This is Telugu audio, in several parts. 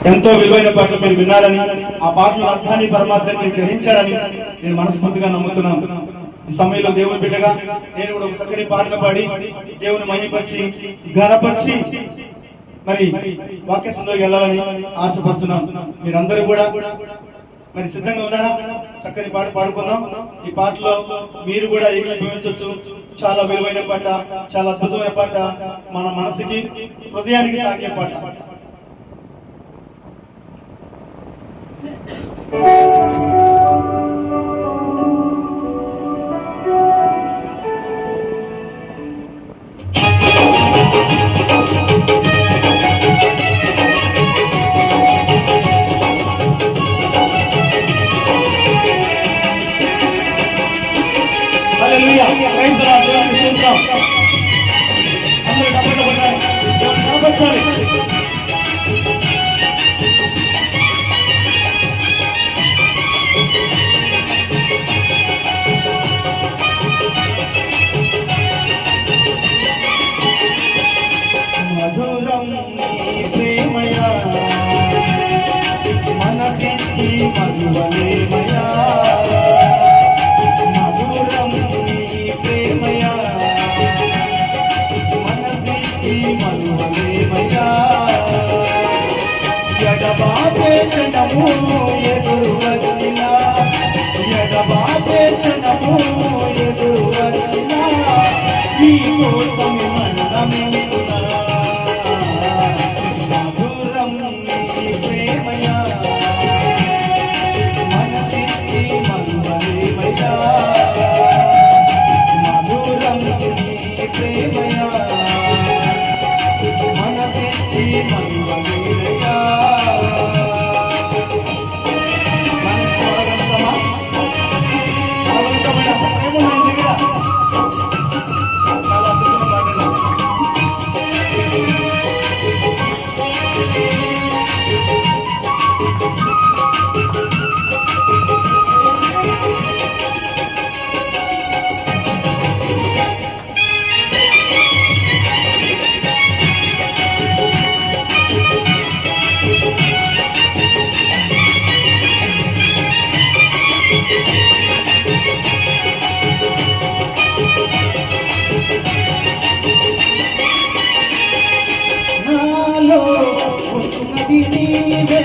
ఎంతో విలువైన పాటలు మీరు విన్నారని, ఆ పాటల అర్థాన్ని పరమార్థాన్ని మీరు గ్రహించారని నేను మనస్ఫూర్తిగా నమ్ముతున్నాను. ఈ సమయంలో దేవుని బిడ్డగా నేను కూడా చక్కని పాటలు పాడి దేవుని మహిమపరిచి ఘనపరిచి మరి వాక్య సందోకి వెళ్ళాలని ఆశపడుతున్నాను. మీరందరూ కూడా మరి సిద్ధంగా ఉన్నారా? చక్కని పాట పాడుకుందాం. ఈ పాటలో మీరు కూడా ఏకీభవించవచ్చు. చాలా విలువైన పాట, చాలా అద్భుతమైన పాట, మన మనసుకి హృదయానికి తాకే పాట. హల్లెలూయా, ప్రైజ్ ది లార్డ్. దేవుని స్తుతిద్దాం. అందరూ డబ్బులు కొట్టాలి, దేవుని కనపరచాలి. మధురం నీ ప్రేమయా, మనసిచ్చి మధువలేమయా. మధురం నీ ప్రేమయా, మనసిచ్చి మధువలేమయా. ఎడబాటే జనము ఎదురు వచ్చినా, ఎడబాటే జనము ఎదురు వచ్చినా, నీ కోసం మనమింటున్నా. మధురం నీ ప్రేమయా, మనసిచ్చి మధువలేమయా. మధురం నీ ప్రేమయా, మనసిచ్చి మధువలేమయా. నాలో ఉన్నది నీవే,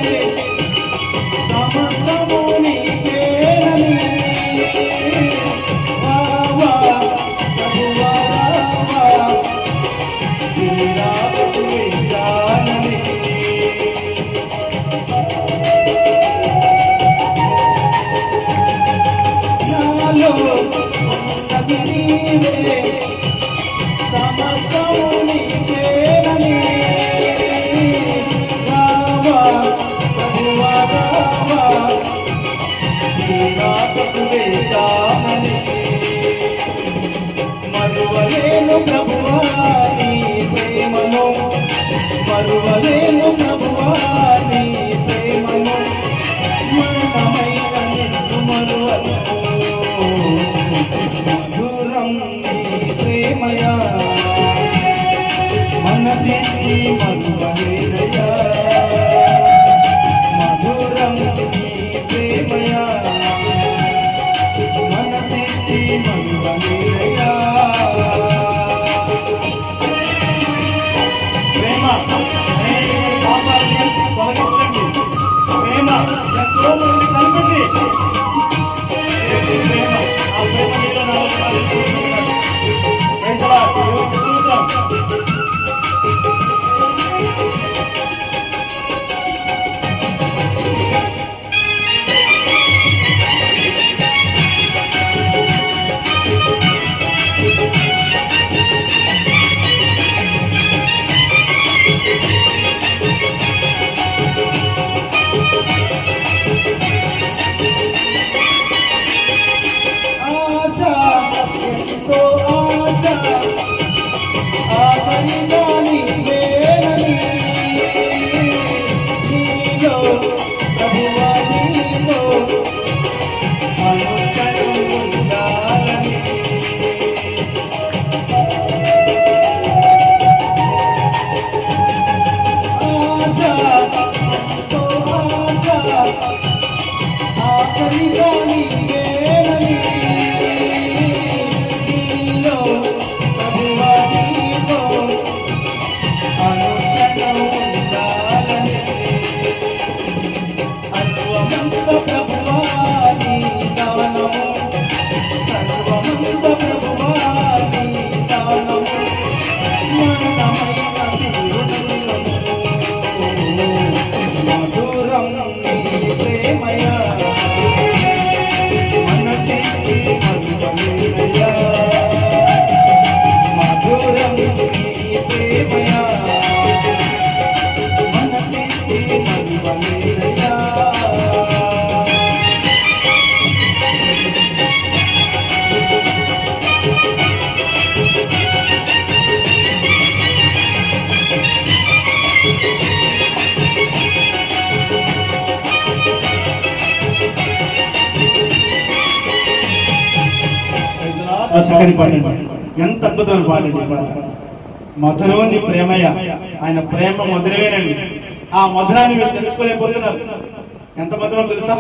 సమస్తము నీకేనని. రావా ప్రభువా రావా, నీ రాకకు వేచానని. నాలో ఉన్నది నీవే, సమస్తము నీకేనని. రావా ప్రభువా చక్కని పాట, ఎంత అద్భుతమైన పాట ఈ పాట. మధురం నీ ప్రేమయ్య, ఆయన ప్రేమ మధురమేనండి. ఆ మధురాన్ని మీరు తెలుసుకోలేకపోతున్నారు. ఎంత మధురం తెలుసా?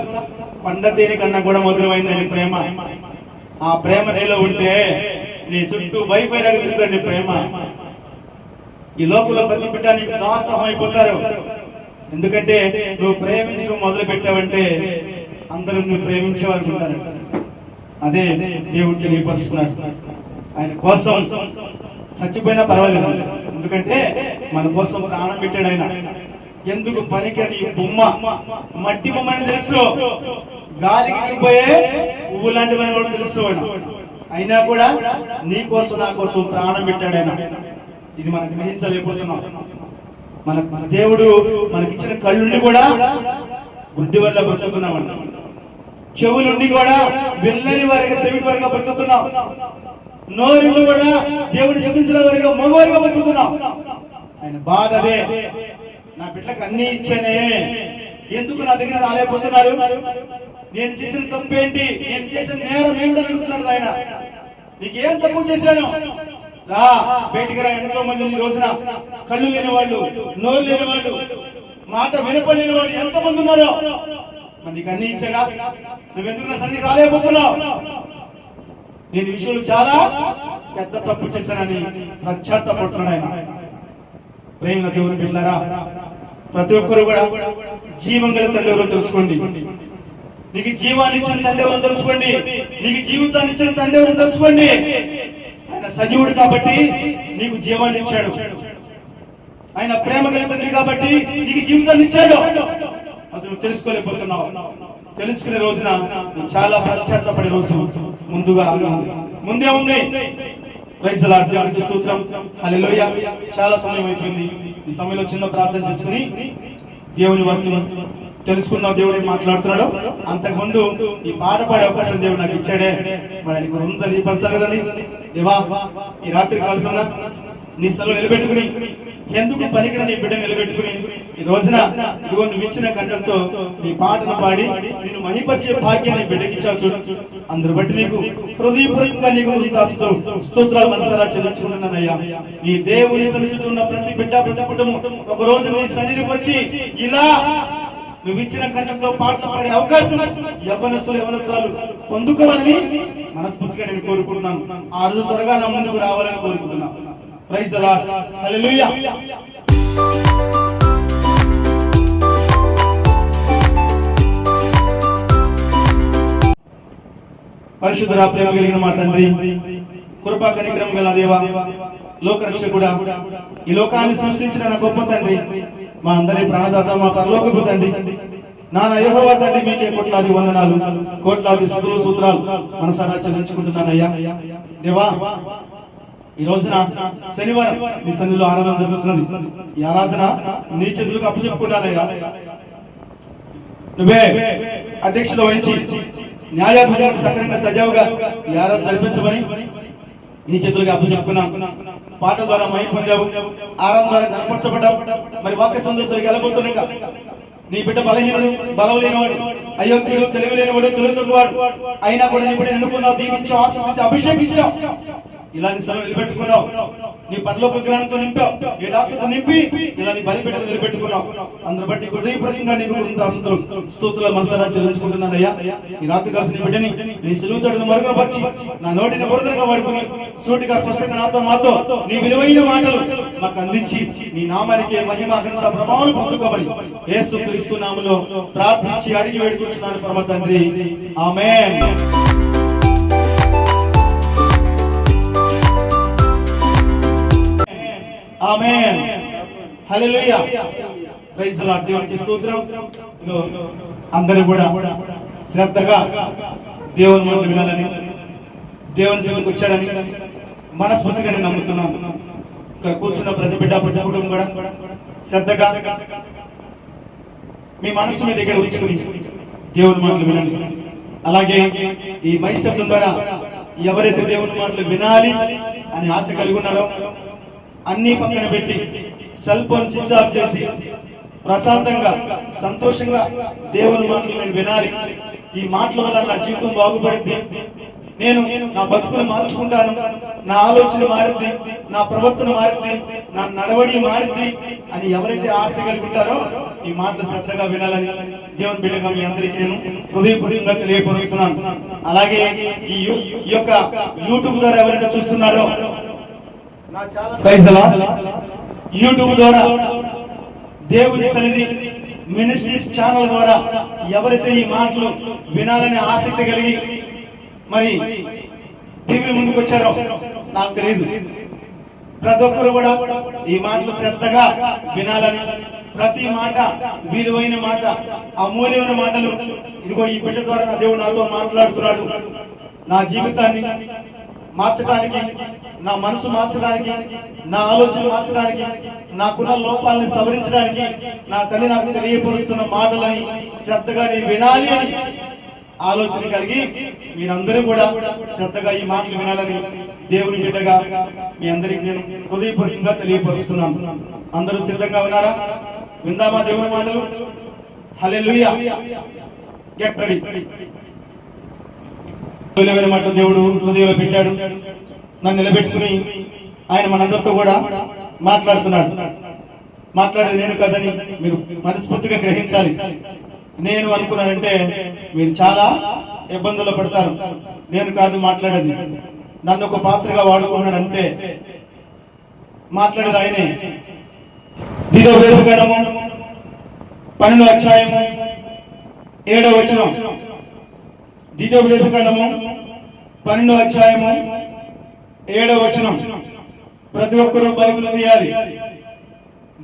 పండ తేనె కన్నా కూడా మధురమైంది ఆయన ప్రేమ. ఆ ప్రేమ నీలో ఉంటే నీ చుట్టూ వైఫై లాగా తిరుగుతుంది ప్రేమ. ఈ లోకంలో ప్రతి బిడ్డ నీకు దాసోహం అయిపోతారు. ఎందుకంటే నువ్వు ప్రేమించి నువ్వు మొదలు పెట్టావంటే అందరూ నువ్వు ప్రేమించేవారు. అదే దేవుడు తెలియపరుస్తున్నాడు. ఆయన కోసం చచ్చిపోయినా పర్వాలేదు, ఎందుకంటే మన కోసం ప్రాణం పెట్టాడు ఆయన. ఎందుకు పనికిరని బొమ్మ, మట్టి బొమ్మ అని తెలుసు, గాలికి ఎగిరిపోయే పువ్వు లాంటివని కూడా తెలుసు. అయినా కూడా నీ కోసం నా కోసం ప్రాణం పెట్టాడు ఆయన. ఇది మనం గ్రహించలేకపోతున్నాం. మన దేవుడు మనకిచ్చిన కళ్ళుండి కూడా గుడ్డి వల్ల బ్రతుకుతున్నామన్న, చెవులుండి కూడా వెళ్ళని వారిగా చెవి వారిగా బ్రతుకుతున్నాం, నోరుండి కూడా దేవుని చూపించిన వారిగా మగవారిగా బ్రతుకుతున్నాం. ఆయన బాధ అదే. నా బిడ్డలకు అన్ని ఇచ్చానే, ఎందుకు నా దగ్గర రాలేకపోతున్నారు? నేను చేసిన తప్పేంటి? నేను చేసిన నేరం ఏమిటని అడుగుతున్నాడు ఆయన. నీకేం తప్పు చేశాను? రా బయటికి రా. ఎంతో మంది ఈ రోజున కళ్ళు లేని వాళ్ళు, నోరు లేని వాళ్ళు, మాట వినపడలేని వాళ్ళు ఎంతమంది ఉన్నారో. మరి నీకు అన్ని ఇచ్చగా నువ్వెందుకు నా సన్నిధికి రాలేకపోతున్నావు? నేను ఈ విషయంలో చాలా పెద్ద తప్పు చేశానని పశ్చాత్తాపడుతున్నాడు ఆయన. ప్రేమ దేవుని బిడ్డలారా, ప్రతి ఒక్కరు కూడా జీవం గల తండ్రి ఎవరో తెలుసుకోండి. నీకు జీవాన్ని ఇచ్చిన తండ్రి ఎవరో తెలుసుకోండి. నీకు జీవితాన్ని ఇచ్చిన తండ్రి ఎవరో తెలుసుకోండి. ఆయన సజీవుడు కాబట్టి నీకు జీవాన్ని ఇచ్చాడు. ఆయన ప్రేమ గల తండ్రి కాబట్టి నీకు జీవితాన్ని ఇచ్చాడు. అది నువ్వు తెలుసుకోలేకపోతున్నావు. తెలుసుకునే రోజున చాలా పశ్చాత్తపడే రోజు ముందే ఉంది. ప్రైజ్ లార్డ్, దేవునికి స్తోత్రం, హల్లెలూయా. చాలా సమయం అయిపోయింది. ఈ సమయంలో చిన్న ప్రార్థన చేసుకుని దేవుని వాక్యం తెలుసుకుందాం. దేవుడు ఏం మాట్లాడుతున్నాడు. అంతకు ముందు ఈ పాట పాడే అవకాశం దేవుడు నాకు ఇచ్చాడే, మరి ఆయనకు ఉందని పరచాలి కదండి. దేవా, ఈ రాత్రి కాల్సిన నీ సెలవు నిలబెట్టుకుని, ఎందుకు పనికిరా నీ బిడ్డ నిలబెట్టుకుని ఈ రోజున ఇదిగో నువ్వు ఇచ్చిన కంఠంతో నీ పాటను పాడి నిన్ను మహిపరిచే భాగ్యాన్ని బిడ్డకిచ్చావు చూడు. అందరు బట్టి నీకు హృదయపూర్వకంగా నీకు స్తోత్రాలు మనసారా చెల్లించుకుంటున్నానయ్యా. ఈ దేవుని సన్నిధిలో ఉన్న ప్రతి బిడ్డ, ప్రతి కుటుంబం ఒక రోజు నీ సన్నిధికి వచ్చి ఇలా నువ్వు ఇచ్చిన కంఠంతో పాటలు పాడే అవకాశం యవ్వనస్తులు పొందుకోవాలని మనస్ఫూర్తిగా నేను కోరుకుంటున్నాను. ఆ రోజు త్వరగా నా ముందుకు రావాలని కోరుకుంటున్నాను. ప్రైజ్ ది లార్డ్, హల్లెలూయా. పరిశుద్ధ ప్రేమ కలిగిన మా తండ్రి, కృపా కనికరం గల దేవా, లోకరక్షకుడా, ఈ లోకాన్ని సృష్టించిన నా గొప్ప తండ్రి, మా అందరి ప్రాణదాత, మా పరలోకపు తండ్రి, నాన్న యెహోవా తండ్రి, మీకే కోట్లాది వందనాలు, కోట్లాది స్తుతులు సూత్రాలు మనసారా చెల్లించుకుంటున్నానయ్యా. దేవా, ఈ రోజున శనివారం నీ సన్నిధిలో ఆరాధన జరుగుతున్నది. ఈ ఆరాధన నీ చేతులకు అప్పచెప్పుకుంటానయ్యా. నువ్వే అధ్యక్షత వహించి న్యాయాధికారికి సక్రమంగా సజావుగా ఈ ఆరాధన జరిపించమని నీ చేతులుగా అప్పచెప్పుకున్నాం. పాట ద్వారా మహిమ పొందావు, ఆరాధన ద్వారా కనపరచబడ్డావు. మరి వాక్య సందేశానికి వెళ్ళబోతున్నాక నీ బిడ్డ బలహీనుడు, బలం లేనివాడు, అయోగ్యుడు, తెలివి లేనివాడు, తెలుగువాడు అయినా కూడా నీ బిడ్డ ఎన్నుకున్నావు, దీవించావు, ఆశీర్వదించావు, అభిషేకించావు. ఇలాంటి సెలవు నిలబెట్టుకున్నావు. నీ పరలోక జ్ఞానంతో నింపావు, ఏ డాక్టర్తో నింపి ఇలా నీ బలిపెట్టను నిలబెట్టుకున్నావు. అందరు బట్టి హృదయపూర్వకంగా నీకు స్తోత్రాలు మనసారా చెల్లించుకుంటున్నానయ్యా. ఈ రాత్రి కలిసి నీ బిడ్డని నీ సిలువ చాటును మరుగునపరిచి నా నోటిని బురదగా వాడుకుని సూటిగా స్పష్టంగా నాతో మాతో నీ విలువైన మాటలు మాకు అందించి నీ నామానికి మహిమ ఘనత ప్రభావం పొందుకోమని యేసు క్రీస్తు నామములో ప్రార్థించి అడిగి వేడుకుంటున్నాను పరమ తండ్రి, ఆమేన్. ఆమేన్, హల్లెలూయా. ప్రైజ్ ది లార్డ్, దేవునికి స్తోత్రం. అందరూ కూడా శ్రద్ధగా దేవుని మాటలు వినాలని, దేవుని సన్నిధికి వచ్చారని మనస్ఫూర్తిగా నేను నమ్ముతున్నాను. ఇక్కడ కూర్చున్న ప్రతి బిడ్డ, ప్రతి కుటుంబం కూడా శ్రద్ధగా మీ మనసు మీ దగ్గర ఉంచుకుని దేవుని మాటలు వినండి. అలాగే ఈ మైక్ శబ్దం ద్వారా ఎవరైతే దేవుని మాటలు వినాలి అని ఆశ కలిగి ఉన్నారో అన్ని పక్కన పెట్టి సెల్ ఫోన్ స్విచ్ ఆఫ్ చేసి ప్రశాంతంగా సంతోషంగా దేవుని మాటలు నేను వినాలి, ఈ మాటల వల్ల నా జీవితం బాగుపడింది, నేను నా బతుకును మార్చుకుంటాను, నా ఆలోచన మారింది, నా ప్రవర్తన మారింది, నా నడవడి మారింది అని ఎవరైతే ఆశ కలిగి ఉంటారో ఈ మాటలు శ్రద్ధగా వినాలని దేవుని బిడ్డగా మీ అందరికీ నేను హృదయపూర్వకంగా తెలియపరుస్తున్నాను. అలాగే ఈ యొక్క యూట్యూబ్ ద్వారా ఎవరైతే చూస్తున్నారో యూట్యూబ్ ద్వారా దేవుని సన్నిధి మినిస్ట్రీస్ ఛానల్ ద్వారా ఎవరైతే ఈ మాటలు వినాలని ఆసక్తి కలిగి మరి టీవీ ముందుకు వచ్చారో నాకు తెలియదు, ప్రతి ఒక్కరు కూడా ఈ మాటలు శ్రద్ధగా వినాలని, ప్రతి మాట విలువైన మాట, అమూల్యమైన మాటలు, ఇదిగో ఈ బిడ్డ ద్వారా నా దేవుడు నాతో మాట్లాడుతున్నాడు, నా జీవితాన్ని మార్చడానికి, నా మనసు మార్చడానికి, నా ఆలోచన మార్చడానికి, నాకున్న లోపాలని సవరించడానికి నా తల్లి నాకు తెలియపరుస్తున్న మాటలని శ్రద్ధగా నేను వినాలి అని ఆలోచన కలిగి మీరందరూ కూడా శ్రద్ధగా ఈ మాటలు వినాలని దేవుని బిడ్డగా మీ అందరికి నేను హృదయపూర్వకంగా తెలియపరుస్తున్నాను. అందరూ సిద్ధంగా ఉన్నారా? విందామా దేవుని మాటలు? హల్లెలూయా. Get ready. మాటలు దేవుడు హృదయంలో పెట్టాడు, నన్ను నిలబెట్టుకుని ఆయన మనందరితో కూడా మాట్లాడుతున్నాడు. మాట్లాడేది నేను కదని మీరు మనస్ఫూర్తిగా గ్రహించాలి. నేను అనుకున్నానంటే మీరు చాలా ఇబ్బందుల్లో పడతారు. నేను కాదు మాట్లాడేది, నన్ను ఒక పాత్రగా వాడుకున్నాడు అంతే. మాట్లాడేది ఆయనే. 12వ అధ్యాయము 7వ వచనం. 12వ అధ్యాయము 7వ వచనం. ప్రతి ఒక్కరూ బైబిల్ తీయాలి.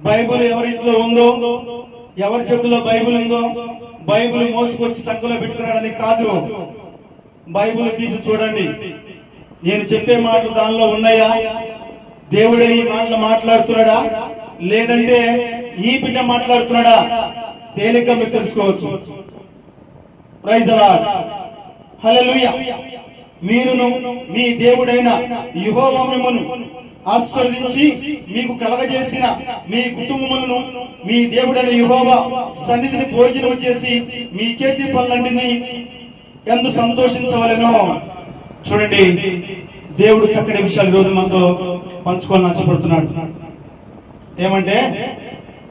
బైబిల్ ఎవరింట్లో ఉందో, ఎవరి చేతిలో బైబిల్ ఉందో బైబిల్ మోసుకొచ్చి సంఖ్యలో పెట్టుకున్నాడని కాదు, బైబిల్ తీసి చూడండి. నేను చెప్పే మాటలు దానిలో ఉన్నాయా? దేవుడే ఈ మాటలు మాట్లాడుతున్నాడా లేదంటే ఈ బిడ్డ మాట్లాడుతున్నాడా తేలిగ్గా మీరు తెలుసుకోవచ్చు. Praise the Lord. హల్లెలూయా. మీరును మీ దేవుడైన యెహోవా మిమ్మును ఆశీర్వదించి మీకు కలగజేసిన మీ కుటుంబములను మీ దేవుడైన యెహోవా సన్నిధిని భోజనం చేసి మీ చేతి పనులన్నిటిని ఎందు సంతోషించవలెనో. చూడండి, దేవుడు చక్కటి విషయాలు రోజు మనతో పంచుకోవాలని ఆశపడుతున్నాడు. ఏమంటే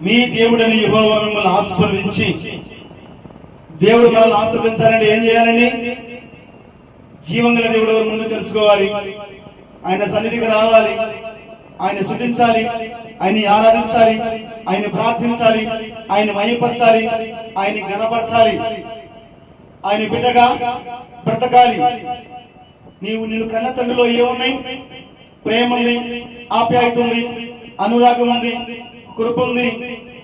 మీ దేవుడైన యెహోవా మిమ్మల్ని ఆశీర్వదించి, దేవుడు మనల్ని ఆశీర్వదించాలంటే ఏం చేయాలండి? జీవంగల దేవుడు ఎవరు ముందు తెలుసుకోవాలి, ఆయన సన్నిధికి రావాలి, ఆయన స్తుతించాలి, ఆయన్ని ఆరాధించాలి, ఆయన ప్రార్థించాలి, ఆయన మహిమపరచాలి, ఆయన ఘనపరచాలి, ఆయన బిడ్డగా బ్రతకాలి. నిన్ను కన్న తండ్రిలో ఏమున్నాయి? ప్రేమ ఉంది, ఆప్యాయత ఉంది, అనురాగం ఉంది, కృప ఉంది,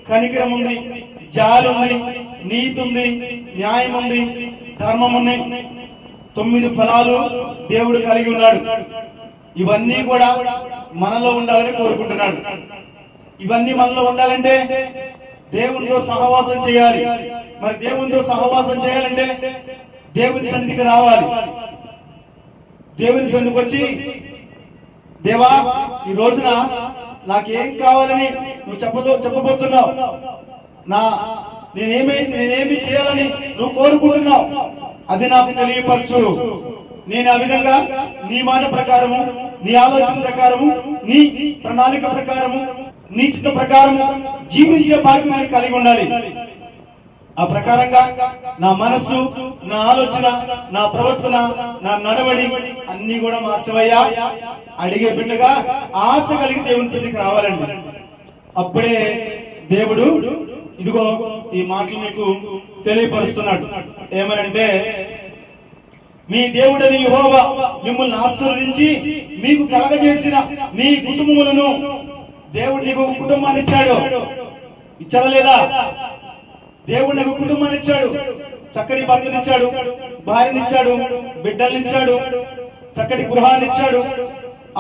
కనికరం ఉంది, జాలి ఉంది, నీతి ఉంది, న్యాయం ఉంది, ధర్మం ఉంది. 9 ఫలాలు దేవుడు కలిగి ఉన్నాడు. ఇవన్నీ కూడా మనలో ఉండాలని కోరుకుంటున్నాడు. ఇవన్నీ మనలో ఉండాలంటే దేవునితో సహవాసం చేయాలి. మరి దేవునితో సహవాసం చేయాలంటే దేవుని సన్నిధికి రావాలి. దేవుని సన్నిధికి వచ్చి, దేవా ఈ రోజున నాకేం కావాలని నువ్వు చెప్పబోతున్నావు, నేనేమి చేయాలని నువ్వు కోరుకుంటున్నావు, అది నాకు తెలియపరచు. నేను ఆ విధంగా నీ మాట ప్రకారము, నీ ఆలోచన ప్రకారము, నీ ప్రణాళిక ప్రకారము, నీ చిత్త ప్రకారము జీవించే భాగ్యాన్ని కలిగి ఉండాలి. ఆ ప్రకారంగా నా మనస్సు, నా ఆలోచన, నా ప్రవర్తన, నా నడవడి అన్ని కూడా మార్చవయ్యా. అడిగే బిడ్డగా ఆశ కలిగి దేవుని సన్నిధికి రావాలండి. అప్పుడే దేవుడు ఇదిగో ఈ మాటలు మీకు తెలియపరుస్తున్నాడు. ఏమనంటే, మీ దేవుడని యెహోవా మిమ్మల్ని ఆశీర్వదించి మీకు కలగజేసిన మీ కుటుంబములను. దేవుడు నీకు ఒక కుటుంబాన్ని ఇచ్చాడు, ఇచ్చాడా లేదా? దేవుడు నీకు కుటుంబాన్ని ఇచ్చాడు, చక్కటి భర్తనిచ్చాడు, భార్యనిచ్చాడు, బిడ్డల్నిచ్చాడు, చక్కటి గృహాన్ని ఇచ్చాడు,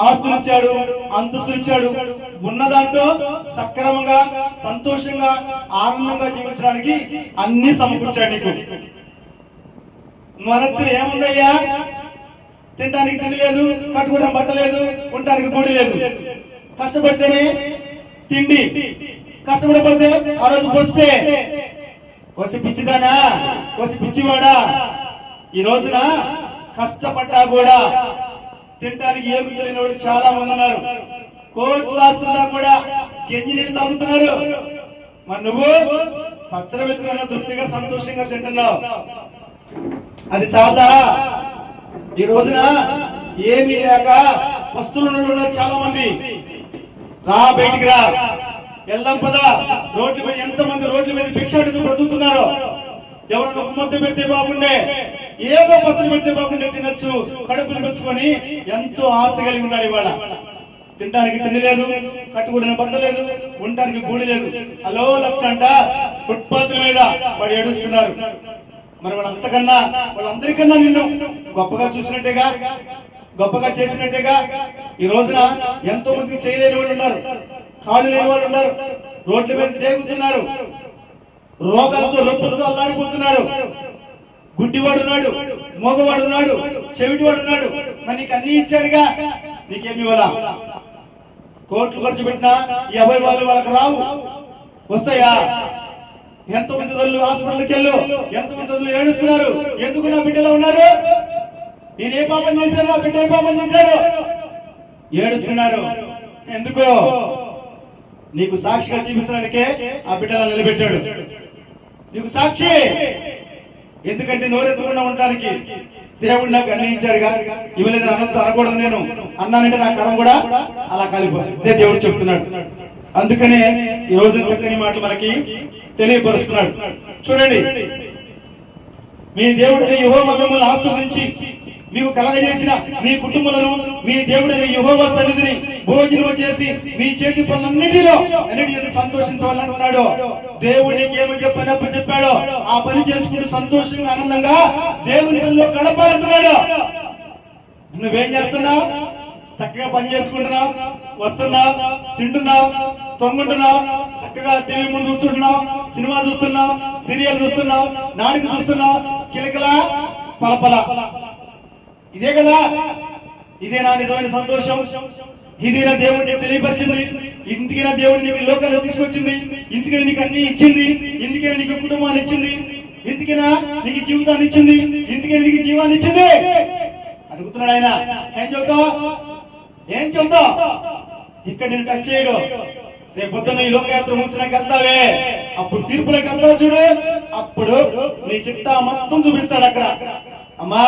ఆస్తులు ఇచ్చాడు, అంతస్తులు ఇచ్చాడు. ఉన్న దాంట్లో సక్రమంగా, సంతోషంగా, ఆనందంగా జీవించడానికి అన్ని సమకూర్చాడు నీకు. మనసు ఏముందయ్యా? తినడానికి తిండి లేదు, కట్టుకోవడం బట్ట లేదు, ఉండడానికి గూడి లేదు. కష్టపడితేనే తిండి, కష్టపడకపోతే ఆ రోజు వస్తే వసి పిచ్చిదానా, వసి పిచ్చివాడా. ఈ రోజున కష్టపడ్డా కూడా తినడానికి ఏమి తెలియని వాడు చాలా మంది ఉన్నారు. కోట్లు ఆస్తున్నా కూడా గెంజి నీళ్ళు తాగుతున్నారు. మరి నువ్వు పచ్చడి వెతుకున్న తృప్తిగా సంతోషంగా తింటున్నావు. అది చాలా. ఈ రోజున ఏమీ లేక వస్తువులు చాలా మంది. రా బయటికి రా, వెళ్దాం పదా. రోడ్ల మీద ఎంతమంది రోడ్ల మీద భిక్షాటతో బ్రతుకుతున్నారు. ఎవరైనా ఒక ముద్ద పెడితే బాగుండే, ఏదో పచ్చడి పెడితే బాగుండే తినొచ్చు, కడుపులు పెంచుకొని ఎంతో ఆశ కలిగి ఉన్నారు. ఇవాళ తినడానికి తిండి లేదు, కట్టుకునే బట్ట లేదు, ఉండడానికి గూడి లేదు. హలో లెఫ్ట్ అంట ఫుట్పాత్ మీద వాడు ఏడుస్తున్నారు. మరి వాళ్ళంతకన్నా, వాళ్ళందరికన్నా నిన్ను గొప్పగా చూసినట్టేగా, గొప్పగా చేసినట్టేగా. ఈ రోజున ఎంతో మంది చేయలేని వాళ్ళు ఉన్నారు, కాళ్ళు లేని వాళ్ళు ఉన్నారు, రోడ్ల మీద తేగుతున్నారు, రోగాలతో రొప్పులతో అల్లాడిపోతున్నారు. గుడ్డివాడు ఉన్నాడు, మోగవాడు ఉన్నాడు, చెవిటివాడు ఉన్నాడు. మరి నీకు అన్ని ఇచ్చాడుగా, నీకేమి ఇవ్వాలా? కోట్లు ఖర్చు పెట్టినా ఈ అవయవాలు వాళ్ళకి రావు, వస్తాయా? ఎంతమంది తల్లు హాస్పిటల్కి వెళ్ళు, ఎంతమంది తల్లు ఏడుస్తున్నారు. ఎందుకు నా బిడ్డలో ఉన్నాడు? నేను ఏ పాపం చేశాను, నా బిడ్డ ఏ పాపం చేశాడు? ఏడుస్తున్నారు. ఎందుకో? నీకు సాక్షిగా చూపించడానికే ఆ బిడ్డలా నిలబెట్టాడు. నీకు సాక్షి. ఎందుకంటే నోరెత్తకుండా ఉండడానికి దేవుడు నాకు అన్ని ఇచ్చాడుగా. ఇవ్వలేదు అనంత అనకూడదు. నేను అన్నానంటే నా కరం కూడా అలా కాలిపోతుంది. దేవుడు చెప్తున్నాడు. అందుకనే ఈ రోజు చక్కని మాట మనకి తెలియపరుస్తున్నాడు. చూడండి, మీ దేవుడిని యెహోవా మిమ్మల్ని ఆశీర్వదించి మీకు కలగజేసిన మీ కుటుంబాలను మీ దేవుడిని యెహోవా సన్నిధిని భోజనం చేసి మీ చేతి పనులన్నిటిలో అన్నిటి సంతోషించాలనుకున్నాడు. దేవుడికి ఏమి చెప్పాడో ఆ పని చేసుకుంటూ సంతోషంగా ఆనందంగా దేవుని సన్నిధిలో గడపాలంటున్నాడు. నువ్వేం చేస్తున్నావు? చక్కగా పని చేసుకుంటున్నావు, వస్తున్నావు, తింటున్నావు, తొంగుంటున్నావు, చక్కగా టీవీ ముందు కూర్చుంటున్నావు, సినిమా చూస్తున్నావు, సీరియల్ చూస్తున్నావు, నాటిక చూస్తున్నావు, కిలకల పలపల. ఇదే కదా, ఇదే నా నిజమైన సంతోషం. ఇదే నా దేవుడిని తెలియపరిచింది. ఇందుకే నా దేవుడిని నీకు లోకంలో తీసుకొచ్చింది. ఇందుకే నీకు అన్ని ఇచ్చింది. ఇందుకే నీకు కుటుంబాన్ని ఇచ్చింది. ఇందుకేనా నీకు జీవితాన్ని ఇచ్చింది. ఇందుకే నీకు జీవాన్ని ఇచ్చింది. అడుగుతున్నాడు ఆయన. ఏం చెబుతావు? ఏం చెబుతావు? ఇక్కడ నేను టచ్ చేయడు. రేపు పొద్దున్న ఈ లోకయాత్ర ముగిసినాక వెళ్తావే, అప్పుడు తీర్పులకు వెళ్తావు చూడు. అప్పుడు నీ చిట్టా మొత్తం చూపిస్తాడు అక్కడ. అమ్మా,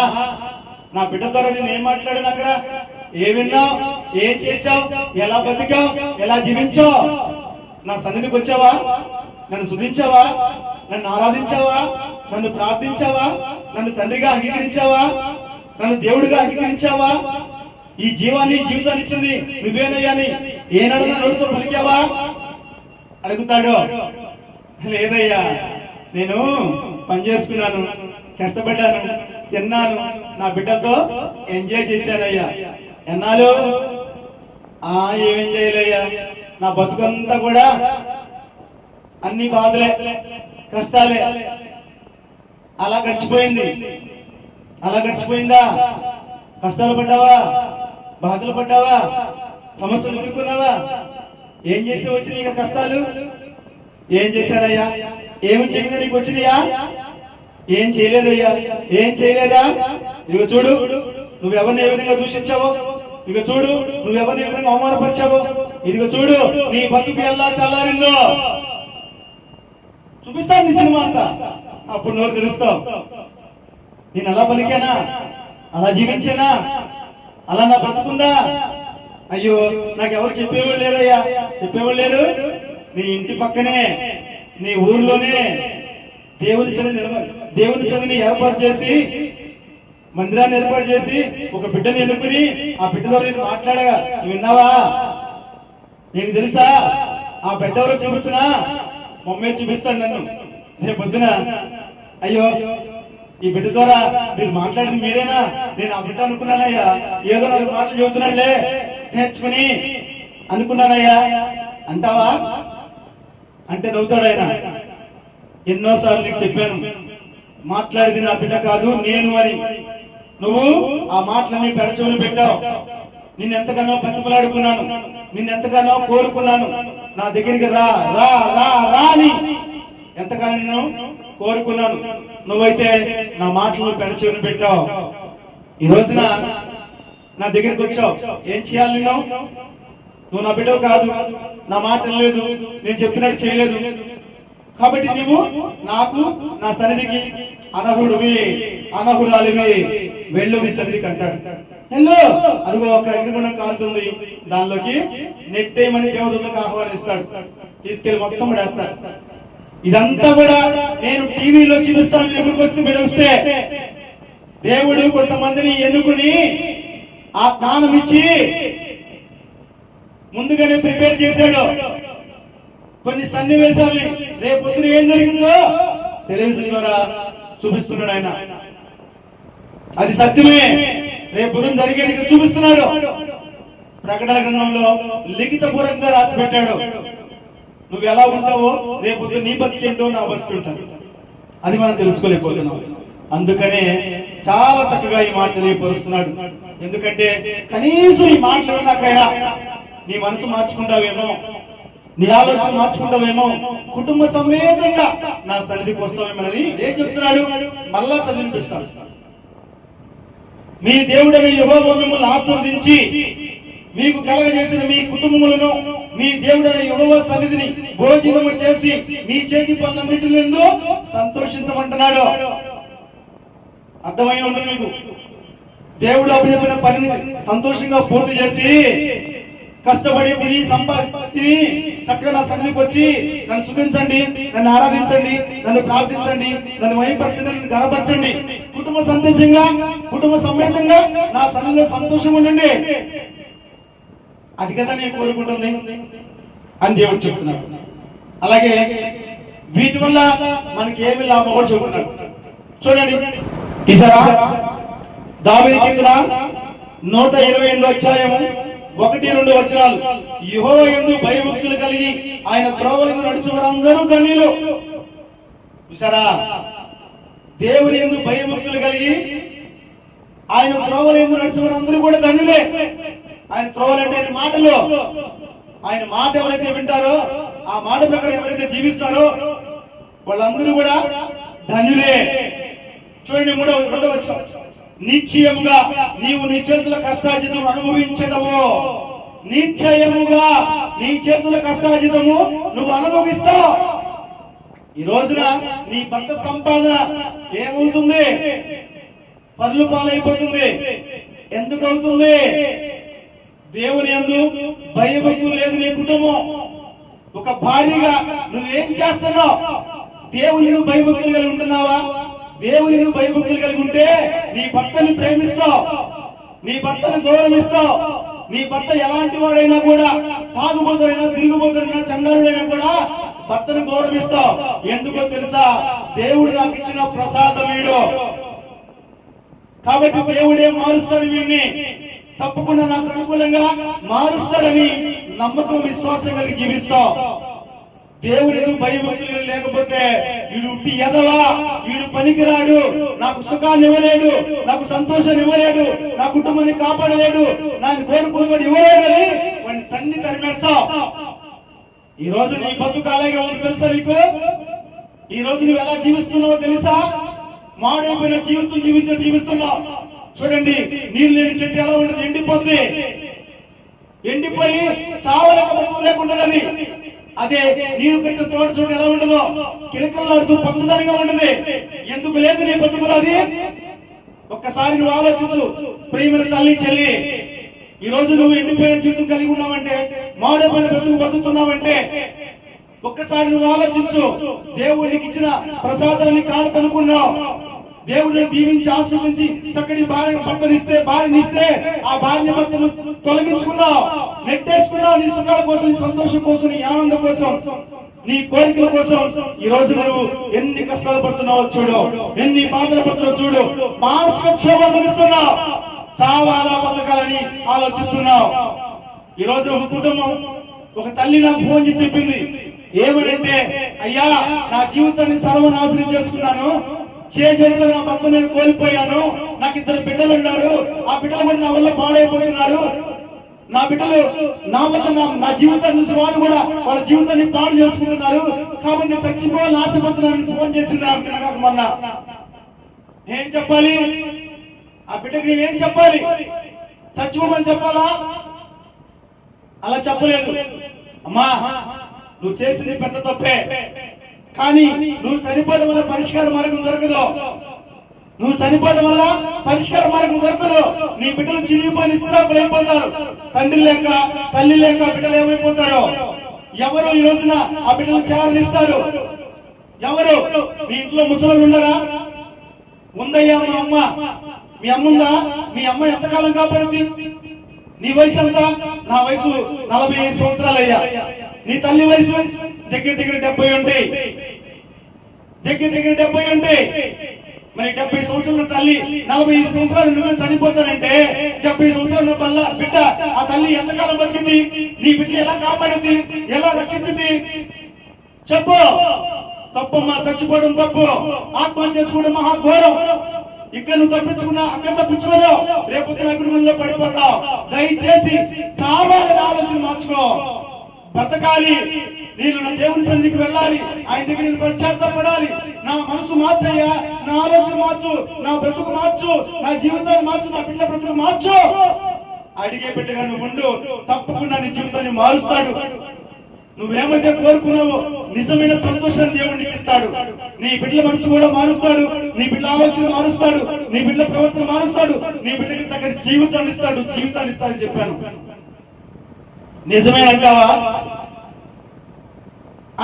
నా బిడ్డ ద్వారా నేను ఏం మాట్లాడాను, అక్కడ ఏ విన్నావు, ఏం చేశావు, ఎలా బతికావు, ఎలా జీవించావు? నా సన్నిధికి వచ్చావా? నన్ను స్తుతించావా? నన్ను ఆరాధించావా? నన్ను ప్రార్థించావా? నన్ను తండ్రిగా అంగీకరించావా? నన్ను దేవుడిగా అంగీకరించావా? ఈ జీవాన్ని, జీవితాన్ని ఇచ్చింది నువ్వేనయ్యాని ఏనాడు నోటితో పలికావా? అడుగుతాడు. లేదయ్యా, నేను పని చేసుకున్నాను, కష్టపడ్డాను, తిన్నాను, నా బిడ్డలతో ఎంజాయ్ చేశానయ్యా. ఎన్నాళ్ళు? ఏం ఎంజాయ్ లేయ్యా, నా బతుకంతా కూడా అన్ని బాధలే, కష్టాలే. అలా గడిచిపోయింది. అలా గడిచిపోయిందా? కష్టాలు పడ్డావా? బాధలు పడ్డావా? సమస్యలు ఎదుర్కొన్నావా? ఏం చేస్తే వచ్చినాయి కష్టాలు? ఏం చేశాడయ్యా? ఏమి చేయలేదు నీకు వచ్చినాయా? ఏం చేయలేదయ్యా. ఏం చేయలేదా? ఇక చూడు, నువ్వెవరిని ఏ విధంగా దూషించావో, ఇక చూడు నువ్వెవరిని ఏ విధంగా అవమానపరిచావో, ఇదిగో చూడు నీ బతుకు ఎలా తెల్లారిందో. చూపిస్తాను నీ సినిమా అంతా, అప్పుడు నువ్వు తెలుస్తావు. నేను అలా పలికానా? అలా జీవించానా? అలా నా బ్రతుకుందా? అయ్యో, నాకెవరు చెప్పేవాళ్ళు లేరయ్యా. చెప్పేవాళ్ళు లేరు. నీ ఇంటి పక్కనే, నీ ఊర్లోనే దేవుని సన్నిధిని ఏర్పాటు చేసి, మందిరాన్ని ఏర్పాటు చేసి, ఒక బిడ్డని ఎన్నుకుని ఆ బిడ్డ ద్వారా నేను మాట్లాడగా నువ్వు విన్నావా? నీకు తెలుసా? ఆ బిడ్డ ఎవరో చూపించినా మమ్మే చూపిస్తాడు నన్ను రేపు పొద్దున. అయ్యో, ఈ బిడ్డ ద్వారా మీరు మాట్లాడింది మీరేనా? నేను ఆ బిడ్డ అనుకున్నానయ్యా, ఏదో నాకు మాటలు చెబుతున్నాడులే, నేర్చుకుని అనుకున్నానయ్యా అంటావా అంటే నవ్వుతాడు ఆయన. ఎన్నోసార్లు నీకు చెప్పాను, మాట్లాడేది నా బిడ్డ కాదు నేను అని. నువ్వు ఆ మాటలన్నీ పెడచెవిన పెట్టావు. నిన్నెంతగానో బతిమలాడుకున్నాను, నిన్నెంతగానో కోరుకున్నాను, నా దగ్గరికి రా రా రా రా అని ఎంతగానో నిన్ను కోరుకున్నాను. నువ్వైతే నా మాటలు పెడచెవిన పెట్టావు. ఈ రోజున నా దగ్గరికి వచ్చావు. ఏం చేయాలి నిన్ను? నువ్వు నా బిడ్డవు కాదు, నా మాట లేదు, నేను చెప్పినట్టు చేయలేదు. కాబట్టి నువ్వు నాకు నా సన్నిధికి అనర్హుడివి, అనర్హురాలివి, వెళ్ళు నీ సన్నిధికి అంటాడు. హలో అదిగో ఒక అగ్నిగుండం కాలుతుంది, దానిలోకి నెట్టేయమని దేవదూతలకు ఆహ్వానిస్తాడు. తీసుకెళ్లి మొత్తం పడేస్తాడు. ఇదంతా కూడా నేను టీవీలో చూపిస్తాను. దగ్గరికి వస్తే మెడవస్తే దేవుడు కొంతమందిని ఎన్నుకుని ఆ జ్ఞానం ఇచ్చి ముందుగానే ప్రిపేర్ చేశాడు. కొన్ని సన్నివేశాలు రేపు పొద్దున ఏం జరిగిందో టెలివిజన్ ద్వారా చూపిస్తున్నాడు ఆయన. అది సత్యమే. రేపు పొద్దున జరిగేది ఇక్కడ చూపిస్తున్నాడు. ప్రకటన గ్రంథంలో లిఖిత పూర్వకంగా రాసి పెట్టాడు. నువ్వు ఎలా ఉంటావో రేపు పొద్దున నీ బతికేంటో నా బతికుంటాను. అది మనం తెలుసుకోలేకపోతున్నాం. అందుకనే చాలా చక్కగా ఈ మాట తెలియపరుస్తున్నాడు. ఎందుకంటే కనీసం ఈ మాటలు విన్నాకైనా నీ మనసు మార్చుకుంటావేమో, నీ ఆలోచన మార్చుకుంటావేమో, కుటుంబ సమేతంగా నా సన్నిధికి వస్తావేమోనని ఏం చెప్తున్నాడు? మళ్ళా చదివినిపిస్తాను. మీ దేవుడైన యెహోవా మిమ్మల్ని ఆశీర్వదించి మీకు కలగజేసిన మీ కుటుంబములను మీ దేవుడైన యెహోవా సన్నిధిని భోజనము చేసి మీ చేతి పనులన్నిటిలో సంతోషించమంటున్నాడు. అర్థమై ఉంటుంది మీకు. దేవుడు అప్పచెప్పిన పనిని సంతోషంగా పూర్తి చేసి కష్టపడి తిని సంపాదించి చక్కగా నా సన్నిధికి వచ్చి నన్ను స్తుతించండి, నన్ను ఆరాధించండి, నన్ను ప్రార్థించండి, నన్ను మహిమపరచండి, నన్ను గణపరచండి, కుటుంబ సంతోషంగా కుటుంబ సమేతంగా నా సన్నిధిలో సంతోషం ఉండండి. అది కదా నేను కోరుకుంటుంది అని దేవుడు చెప్తున్నాడు. అలాగే వీటి వల్ల మనకి ఏమి లాభం కూడా చెబుతున్నాడు. చూడండి ఈసారా దావీదు కీర్తన 128వ అధ్యాయము 1-2 వచనాలు. యెహోవా యందు భయభక్తులు కలిగి ఆయన త్రోవలను నడుచు వారందరూ ధన్యులు. చూసారా, దేవుని యందు భయభక్తులు కలిగి ఆయన త్రోవల యందు నడుచు వారందరూ కూడా ధన్యులే. ఆయన త్రోవలంటే ఆయన మాటలు, ఆయన మాట ఎవరైతే వింటారో ఆ మాట ప్రకారం ఎవరైతే జీవిస్తారో వాళ్ళందరూ కూడా ధన్యులే. చూడండి 2వ వచనం. నిశ్చయముగా నీవు నీ చేతుల కష్టార్జితం అనుభవించదవు. నిశ్చయముగా నీ చేతుల కష్టార్జితము నువ్వు అనుభవిస్తావు. ఈ రోజున నీ భర్త సంపాదన ఏమవుతుంది? పర్లు పాలైపోతుంది. ఎందుకు అవుతుంది? దేవుని యందు భయభక్తులు లేదు నీ కుటుంబం. ఒక భార్యగా నువ్వేం చేస్తున్నావు? దేవుని నువ్వు భయభక్తులు కలిగి ఉంటున్నావా? దేవుని నువ్వు భయభక్తులు కలిగి ఉంటే నీ భర్తని ప్రేమిస్తావు, నీ భర్తను గౌరవిస్తావు. నీ భర్త ఎలాంటి వాడైనా కూడా, తాగుబోతుడైనా, తిరుగుబోతుడైనా, చండాలుడైనా కూడా భర్తను గౌరవిస్తావు. ఎందుకో తెలుసా? దేవుడు నాకు ఇచ్చిన ప్రసాదం వీడు. కాబట్టి దేవుడే మారుస్తాడు వీడిని, తప్పకుండా నాకు అనుకూలంగా మారుస్తాడని నమ్మకం విశ్వాసం కలిగి జీవిస్తావు. దేవుడు భయభక్తులు లేకపోతే వీడు ఉట్టి ఎదవా, వీడు పనికిరాడు, నాకు సుఖాన్ని ఇవ్వలేడు, నాకు సంతోషాన్ని ఇవ్వలేడు, నా కుటుంబాన్ని కాపాడలేడు, నాకు కోరుకుని ఇవ్వలేడు అని వాడిని తన్ని తరిమేస్తావు. ఈ రోజు నీ బతుకు అలాగే ఉంది తెలుసా నీకు? ఈ రోజు నువ్వు ఎలా జీవిస్తున్నావో తెలుసా? మాడైపోయిన జీవిస్తున్నావు. చూడండి, నీళ్ళు లేని చెట్టు ఎలా ఉంటుంది? ఎండిపోద్ది. ఎండిపోయి చావలేక బతుకు లేకుండా అదే నీరు కట్టిన తోట చూడ ఎలా ఉండదో, కిలకల్లాడుతూ పచ్చదనంగా ఉంటుంది. ఎందుకు లేదు నీ బతుకులు? అది ఒక్కసారి నువ్వు ఆలోచించు. ప్రియమైన తల్లి, చెల్లి, ఈ రోజు నువ్వు ఎండిపోయిన జీవితం కలిగి ఉన్నావంటే, మాడైపోయిన బతుకు బతుకుతున్నావంటే ఒక్కసారి నువ్వు ఆలోచించు. దేవుడికి ఇచ్చిన ప్రసాదాన్ని కాడతనుకున్నావు. దేవుడిని దీవించి ఆశీర్వదించి చక్కటి భార్యనిస్తే ఆ భార్య భర్తను తొలగించుకున్నావు, నెట్టేసుకున్నావు. నీ సుఖాల కోసం, నీ సంతోషం కోసం, నీ ఆనందం కోసం, నీ కోరికల కోసం ఈ రోజు నువ్వు ఎన్ని కష్టాలు పడుతున్నావో చూడు, ఎన్ని బాధలు పడుతున్నావు చూడు. మానసిక క్షోభ అనుభవిస్తున్నావు, చావాలా బతకాలని ఆలోచిస్తున్నావు. ఈ రోజు ఒక కుటుంబం, ఒక తల్లి నాకు ఫోన్ చేసి చెప్పింది ఏమనంటే, అయ్యా నా జీవితాన్ని సర్వనాశనం చేసుకున్నాను, చేతిలో నా భర్త నేను కోల్పోయాను, నాకు 2 బిడ్డలు ఉన్నారు, ఆ బిడ్డలు కూడా నా వల్ల పాడైపోతున్నారు, నా బిడ్డలు నా వల్ల నా జీవితాన్ని చూసి వాళ్ళు కూడా వాళ్ళ జీవితాన్ని పాడు చేసుకుంటున్నారు, కాబట్టి నేను చచ్చిపోవాలని ఆశపడుతున్నాను ఫోన్ చేసింది నాకు మొన్న. ఏం చెప్పాలి ఆ బిడ్డకి? ఏం చెప్పాలి? చచ్చిపోమని చెప్పాలా? అలా చెప్పలేదు. అమ్మా నువ్వు చేసింది పెద్ద తప్పే, కానీ నువ్వు చనిపోవడం వల్ల పరిష్కార మార్గం దొరకదు. నువ్వు చనిపోవడం వల్ల పరిష్కార మార్గం దొరకదు. నీ బిడ్డలు చిరిగిపోయిన ఇస్త్రాకులు అయిపోతారు. తండ్రి లేక తల్లి లేక బిడ్డలు ఏమైపోతారో? ఎవరు ఈ రోజున ఆ బిడ్డలు చేరదీస్తారు? ఎవరు? మీ ఇంట్లో ముసలు ఉండరా? ఉందయ్యా మా అమ్మ. మీ అమ్మ ఉందా? మీ అమ్మ ఎంతకాలం కాపాడింది? నీ వయసు ఎంత? నా వయసు 45 సంవత్సరాలు అయ్యా. నీ తల్లి వయసు దగ్గర 70 ఉంటాయి. దగ్గర 70 ఉంటాయి. మరి 70 సంవత్సరాల తల్లి 45 సంవత్సరాలు నువ్వు చనిపోతానంటే 70 సంవత్సరాల వల్ల బిడ్డ ఆ తల్లి ఎంతకాలం బతికింది? నీ బిడ్డ ఎలా కాపాడింది? ఎలా రక్షించింది? చెప్పు. తప్పమ్మా, చచ్చిపోవడం తప్పు, ఆత్మహత్య చేసుకోవడం మహాఘోరం. ఇక్కడ నువ్వు తప్పించుకున్నా అక్కడ తప్పించుకోలేవు, రేపు అగ్నిలో పడిపోతావు. దయచేసి కావాలని ఆలోచన మార్చుకో. బ్రతకాలి, నేను నా దేవుని సన్నిధికి వెళ్ళాలి, ఆయన దగ్గర నేను పశ్చాత్తాపడాలి. నా మనసు మార్చయ్యా, నా ఆలోచన మార్చు, నా బ్రతుకు మార్చు, నా జీవితాన్ని మార్చు, నా బిడ్డ బ్రతుకు మార్చు. అడిగే బిడ్డగా నువ్వు ఉండు, తప్పకుండా నీ జీవితాన్ని మారుస్తాడు. నువ్వేమైతే కోరుకున్నావో నిజమైన సంతోషాన్ని దేవుడు నీకు ఇస్తాడు. నీ బిడ్డల మనసు కూడా మారుస్తాడు, నీ బిడ్డల ఆలోచన మారుస్తాడు, నీ బిడ్డల ప్రవర్తన మారుస్తాడు, నీ బిడ్డకి చక్కటి జీవితాన్ని ఇస్తాడని చెప్పాను. నిజమే అంటావా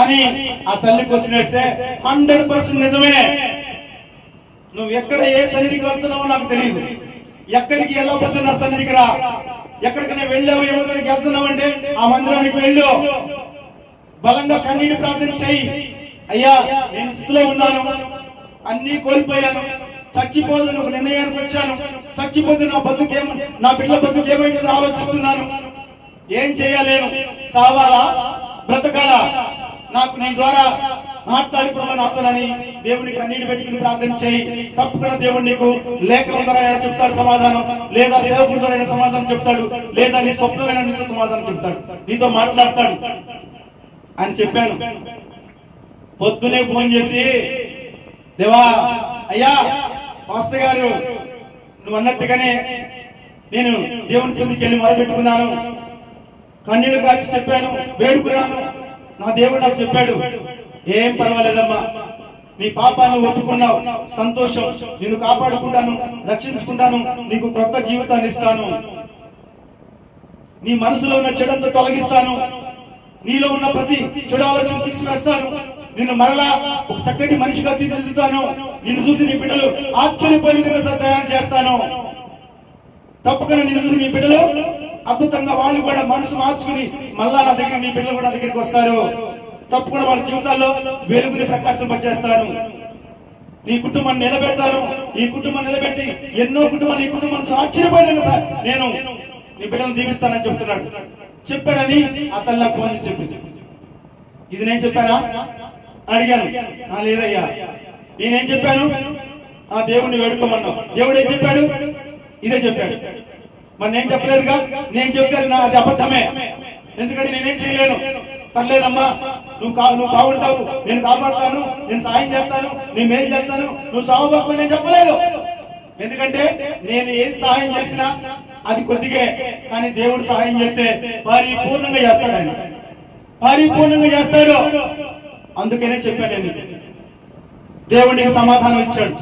అని ఆ తల్లి క్వశ్చన్ వేస్తే 100% నిజమే. నువ్వు ఎక్కడ ఏ సన్నిధికి వెళ్తున్నావో నాకు తెలియదు. ఎక్కడికి వెళ్ళకపోతే నా సన్నిధికి రా. ఎక్కడికైనా వెళ్ళావు, ఏమో వెళ్తున్నావు అంటే ఆ మందిరానికి వెళ్ళు, బలంగా కన్నీటి ప్రార్థన చెయ్యి. అయ్యా నేను స్థితిలో ఉన్నాను, అన్ని కోల్పోయాను, చచ్చిపోదని ఒక నిర్ణయానికి వచ్చాను, చచ్చిపోతే నా బిడ్డల బతుకు ఏమైందో ఆలోచిస్తున్నాను, ఏం చేయలేను, చావాలా బ్రతకాలా, నాకు నీ ద్వారా మాట్లాడి ప్రభు నాతోనని దేవునికి కన్నీటి పెట్టుకుని ప్రార్థన చేయి. తప్పకుండా దేవుడు నీకు లేఖల ద్వారా చెప్తాడు సమాధానం, లేదా సేవకుల ద్వారా సమాధానం చెప్తాడు, లేదా నీ స్వప్నమైన నీతో సమాధానం చెప్తాడు, నీతో మాట్లాడతాడు అని చెప్పాను. పొద్దునే ఫోన్ చేసి, దేవా అయ్యా పాస్టర్ గారు నువ్వు అన్నట్టుగానే నేను దేవుని సన్నిధికి వెళ్ళి మొరపెట్టుకున్నాను, కన్నీళ్లు కాల్చి చెప్పాను, వేడుకున్నాను. నా దేవుడు నాకు చెప్పాడు, ఏం పర్వాలేదమ్మా, నీ పాపాన్ని ఒప్పుకున్నావు, సంతోషం, నిన్ను కాపాడుకుంటాను, రక్షించుకుంటాను, నీకు కొత్త జీవితాన్ని ఇస్తాను, నీ మనసులో ఉన్న చెడంతా తొలగిస్తాను, నీలో ఉన్న ప్రతి చెడు ఆలోచన తీసివేస్తాను, నిన్ను మరలా ఒక చక్కటి మనిషిగా తీర్చిదిద్దుతాను, నిన్ను చూసి నీ బిడ్డలు ఆశ్చర్యపోయే విధంగా తయారు చేస్తాను. తప్పకుండా నిన్ను చూసి నీ బిడ్డలు అద్భుతంగా వాళ్ళు కూడా మనసు మార్చుకుని మళ్ళా నా దగ్గర నీ బిడ్డలు కూడా దగ్గరికి వస్తారు. తప్పకుండా వాళ్ళ జీవితాల్లో వెలుగుని ప్రకాశింపజేస్తాను. నీ కుటుంబాన్ని నిలబెడతాను. ఈ కుటుంబాన్ని నిలబెట్టి ఎన్నో కుటుంబాలు ఈ కుటుంబంతో ఆశ్చర్యపోయింది సార్, నేను నీ బిడ్డలను దీవిస్తానని చెప్తున్నాడు. చెప్పాడని ఆ తల్లి ఫోన్ చెప్పింది. ఇది నేను చెప్పానా అడిగాను. లేదయ్యా, నేనేం చెప్పాను? ఆ దేవుడిని వేడుకోమన్నావు. దేవుడు ఏం చెప్పాడు? ఇదే చెప్పాడు. మరి నేను చెప్పలేదుగా. నేను చెప్తాను అది అబద్ధమే, ఎందుకంటే నేనేం చేయలేను. పర్లేదమ్మా, నువ్వు బాగుంటావు, నేను కాపాడుతాను, నేను సాయం చేస్తాను, నేను మేలు చేస్తాను, నువ్వు సాగుబాకు నేను చెప్పలేదు. ఎందుకంటే నేను ఏం సహాయం చేసినా అది కొద్దిగే, కానీ దేవుడు సహాయం చేస్తే పరిపూర్ణంగా చేస్తాడు. ఆయన పరిపూర్ణంగా చేస్తాడు. అందుకనే చెప్పాను, దేవుడికి సమాధానం ఇచ్చాడు.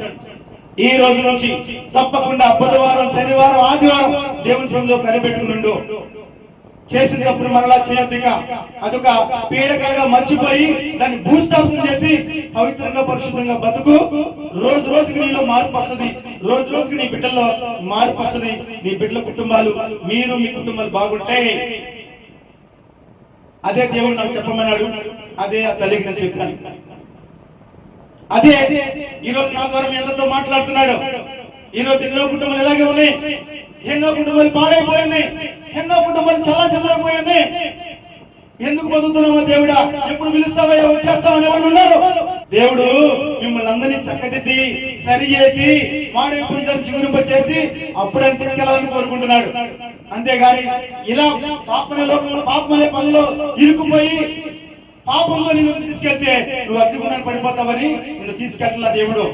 ఈ రోజు నుంచి తప్పకుండా బుధవారం, శనివారం, ఆదివారం దేవుని సన్నిధిలో కనిపెట్టుకుని చేసినప్పుడు మరలా చేయొద్దుగా. అదొక పీడకలుగా మర్చిపోయి దాన్ని భూస్థాపన చేసి పవిత్రంగా పరిశుద్ధంగా బతుకు. రోజు రోజుకి నీలో మార్పు వస్తుంది, రోజు రోజుకి నీ బిడ్డల్లో మార్పు వస్తుంది. నీ బిడ్డల కుటుంబాలు, మీరు మీ కుటుంబాలు బాగుంటాయి. అదే దేవుడు నాకు చెప్పమన్నాడు, అదే ఆ తల్లికి నేను చెప్పాను. అదే ఈ రోజు నా ద్వారా మీ అందరితో మాట్లాడుతున్నాడు. ఈ రోజు ఎన్నో కుటుంబాలు ఎలాగే ఉన్నాయి, ఎన్నో కుటుంబాలు పాడైపోయినాయి. ఎన్నో కుటుంబాలు చాలా చెదరైపోయాయి. ఎందుకు బతుకుతున్నామో దేవుడా, ఎప్పుడు పిలుస్తావయ్యా, వచ్చేస్తామని ఎవరు ఉన్నారు? దేవుడు మిమ్మల్ని అందరినీ చక్కదిద్ది సరి చేసి మాడి పూజలు చిగురింప చేసి అప్పుడే తీసుకెళ్లాలని కోరుకుంటున్నాడు. అంతేగాని ఇలా పాపమనే పనుల్లో ఇరుక్కుపోయి పాపంలో నిన్ను తీసుకెళ్తే నువ్వు అగ్నిగుండానికి పడిపోతావని నిన్ను తీసుకెళ్ళలా దేవుడు.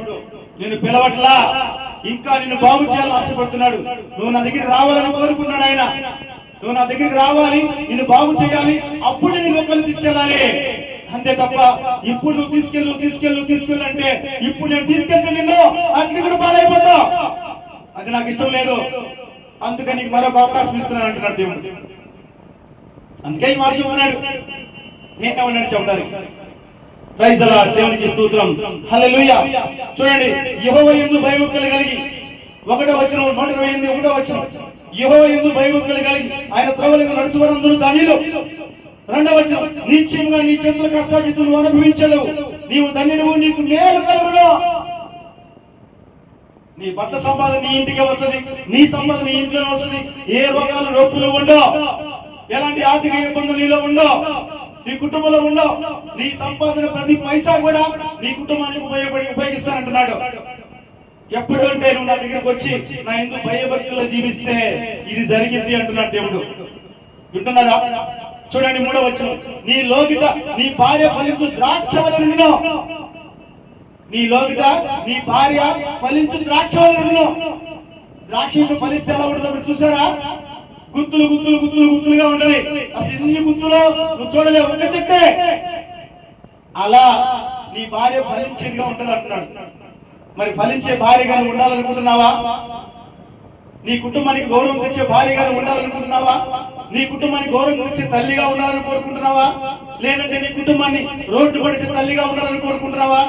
నేను పిలవట్లా, ఇంకా నిన్ను బాగు చేయాలని ఆశపడుతున్నాడు. నువ్వు నా దగ్గరికి రావాలని కోరుకున్నాడు ఆయన. నువ్వు నా దగ్గరికి రావాలి, నిన్ను బాగు చేయాలి, అప్పుడు నేను ఒకరిని తీసుకెళ్ళాలి. అంతే తప్ప ఇప్పుడు నువ్వు తీసుకెళ్ళు అంటే ఇప్పుడు నేను తీసుకెళ్తే నిన్ను అగ్ని కూడా పాలైపోతావు. అది నాకు ఇష్టం లేదు. అందుకని నీకు మరొక అవకాశం ఇస్తున్నాను అంటున్నాడు దేవుడు. అందుకే ఈ మాట చెబుతున్నాడు. ఏమన్నాడు చెప్పడానికి? ప్రైజ్ ది లార్డ్, దేవునికి స్తోత్రం, హల్లెలూయా. చూడండి, యెహోవా యందు భయభక్తులు కలిగి 1వ వచనం 128వ వచనం, యెహోవా యందు భయభక్తులు కలిగి ఆయన త్రోవలను నడుచువారందరూ ధన్యులు. 2వ వచనం, నిశ్చయంగా నీ చేతుల కర్తవ్యతను అనుభవించదు, నీవు ధన్యుడు, నీకు మేలు కలుగును. నీ భర్త సంపాదన నీ ఇంటికి వస్తుంది, నీ సంపాదన నీ ఇంట్లోనే వస్తుంది. ఏ రోగాలు రోపులు ఉండవు, ఎలాంటి ఆర్థిక ఇబ్బందులు నీలో ఉండవు, నీ కుటుంబంలో ఉండవు. నీ సంపాదన ప్రతి పైసా కూడా నీ కుటుంబానికి ఉపయోగిస్తానంటున్నాడు. ఎప్పుడు అంటే నువ్వు నా దగ్గరకు వచ్చి నా ఎందుకు భయభక్తులు జీవిస్తే ఇది జరిగింది అంటున్నాడు దేవుడు. వింటున్నారా? చూడండి 3వ వచనం, నీ లోగిట నీ భార్య ఫలించు ద్రాక్షవలెను. నీ లోగిట నీ భార్య ఫలించు ద్రాక్షవలెను. ద్రాక్ష ఫలిస్తే ఎలా ఉంటుందో మీరు చూసారా? గుత్తులుగా ఉంటది. అసలు ఎన్ని గుత్తులో నువ్వు చూడలేవు, ఒక చెట్టే. అలా నీ భార్య ఫలించేదిగా ఉంటది అంటున్నాడు. మరి ఫలించే భార్యగా ఉండాలనుకుంటున్నావా? నీ కుటుంబానికి గౌరవం తెచ్చే భార్యగా ఉండాలనుకుంటున్నావా? నీ కుటుంబానికి గౌరవం తెచ్చే తల్లిగా ఉండాలని కోరుకుంటున్నావా? లేదంటే నీ కుటుంబాన్ని రోడ్డు పడేసే తల్లిగా ఉండాలని కోరుకుంటున్నావా?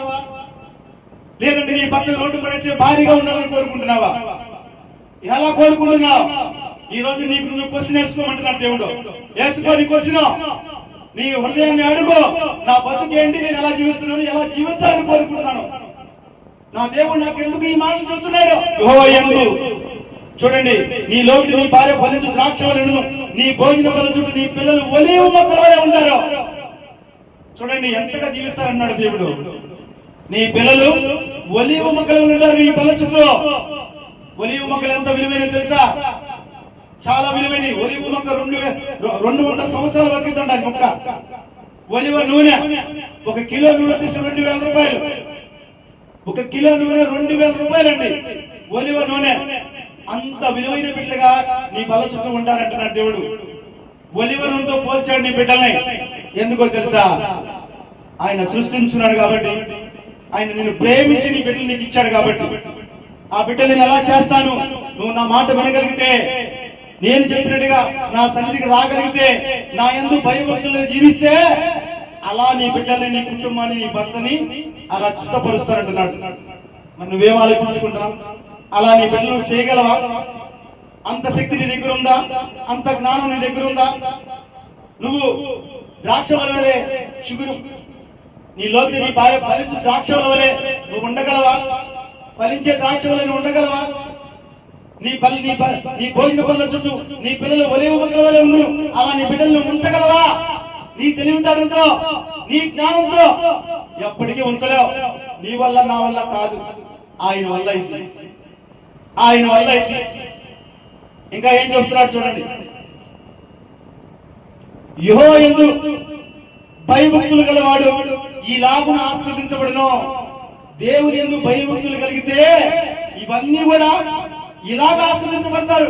లేదంటే నీ భర్తను రోడ్డు పడేసే భార్యగా ఉండాలని కోరుకుంటున్నావా? ఎలా కోరుకుంటున్నావు? ఈ రోజు నీకు నువ్వు క్వశ్చన్ వేసుకోమంటున్నాడు దేవుడు. వేసుకో నీ క్వశ్చన్, నీ హృదయాన్ని అడుగు. నా బతుకేంటి, నేను ఎలా జీవిస్తున్నాను, ఎలా జీవించాలని కోరుకుంటున్నాను. నా దేవుడు నాకు ఎందుకు ఈ మాటలు చెబుతున్నాడు? యెహోవా యందు చూడండి, నీ లోటు నీ భార్య ఫలించు ద్రాక్షవలెను, నీ భోజన బల చుట్టూ నీ పిల్లలు ఒలీవ మొక్కల వలె ఉంటారు. చూడండి ఎంతగా జీవిస్తారన్నాడు దేవుడు. నీ పిల్లలు ఒలీవ మొక్కలు ఉంటారు నీ బల చుట్టూ. ఒలీవ మొక్కలు ఎంత విలువైన తెలుసా? చాలా విలువైన. ఒలివ మొక్క 200 సంవత్సరాలు బతుకుతుండ మొక్క. ఒలివ నూనె 1 కిలో నూనె తీసి 2000 రూపాయలు. 1 కిలో నూనె 2000 రూపాయలండి. ఒలివ నూనె అంత విలువైన బిడ్డగా నీ బల చుట్టూ ఉంటారంటున్నాడు దేవుడు. ఒలివ నూనెతో పోల్చాడు నీ బిడ్డల్ని. ఎందుకో తెలుసా? ఆయన సృష్టించున్నాడు కాబట్టి, ఆయన నిన్ను ప్రేమించి నీ బిడ్డలు నీకు ఇచ్చాడు కాబట్టి. ఆ బిడ్డలు నేను ఎలా చేస్తాను, నువ్వు నా మాట వినగలిగితే, నేను చెప్పినట్టుగా నా సన్నిధికి రాగలిగితే, నా యందు భయభక్తులు జీవిస్తే, అలా నీ బిడ్డల్ని, నీ కుటుంబాన్ని, నీ భర్తని అలా సిద్ధపరుస్తానంటున్నాడు. మరి నువ్వేం ఆలోచించుకుంటున్నావు? అలా నీ బిడ్డలు చేయగలవా? అంత శక్తి నీ దగ్గర ఉందా? అంత జ్ఞానం నీ దగ్గర ఉందా? నువ్వు ద్రాక్షవల వలె షుగరు నీలోకి నీ భార్య ఫలించు ద్రాక్షవల వలె నువ్వు ఉండగలవా? ఫలించే ద్రాక్షవల నువ్వు ఉండగలవా? నీ భోజన పనుల చుట్టూ నీ పిల్లలు ఒలివ మొక్కల వలె ఉండు. అలా నీ బిడ్డలను ఉంచగలవా? నీ తెలివితేటలతో, నీ జ్ఞానంతో ఎప్పటికీ ఉంచలేవు. నీ వల్ల, నా వల్ల కాదు, ఆయన వల్ల అయింది. ఆయన వల్ల అయింది. ఇంకా ఏం చెప్తున్నాడు చూడండి. యెహోవా యందు భయభక్తులు గలవాడు ఈలాగున ఆశీర్వదించబడును. దేవుని యందు భయభక్తులు కలిగితే ఇవన్నీ కూడా ఇలాగ ఆశీర్వదించబడతారు.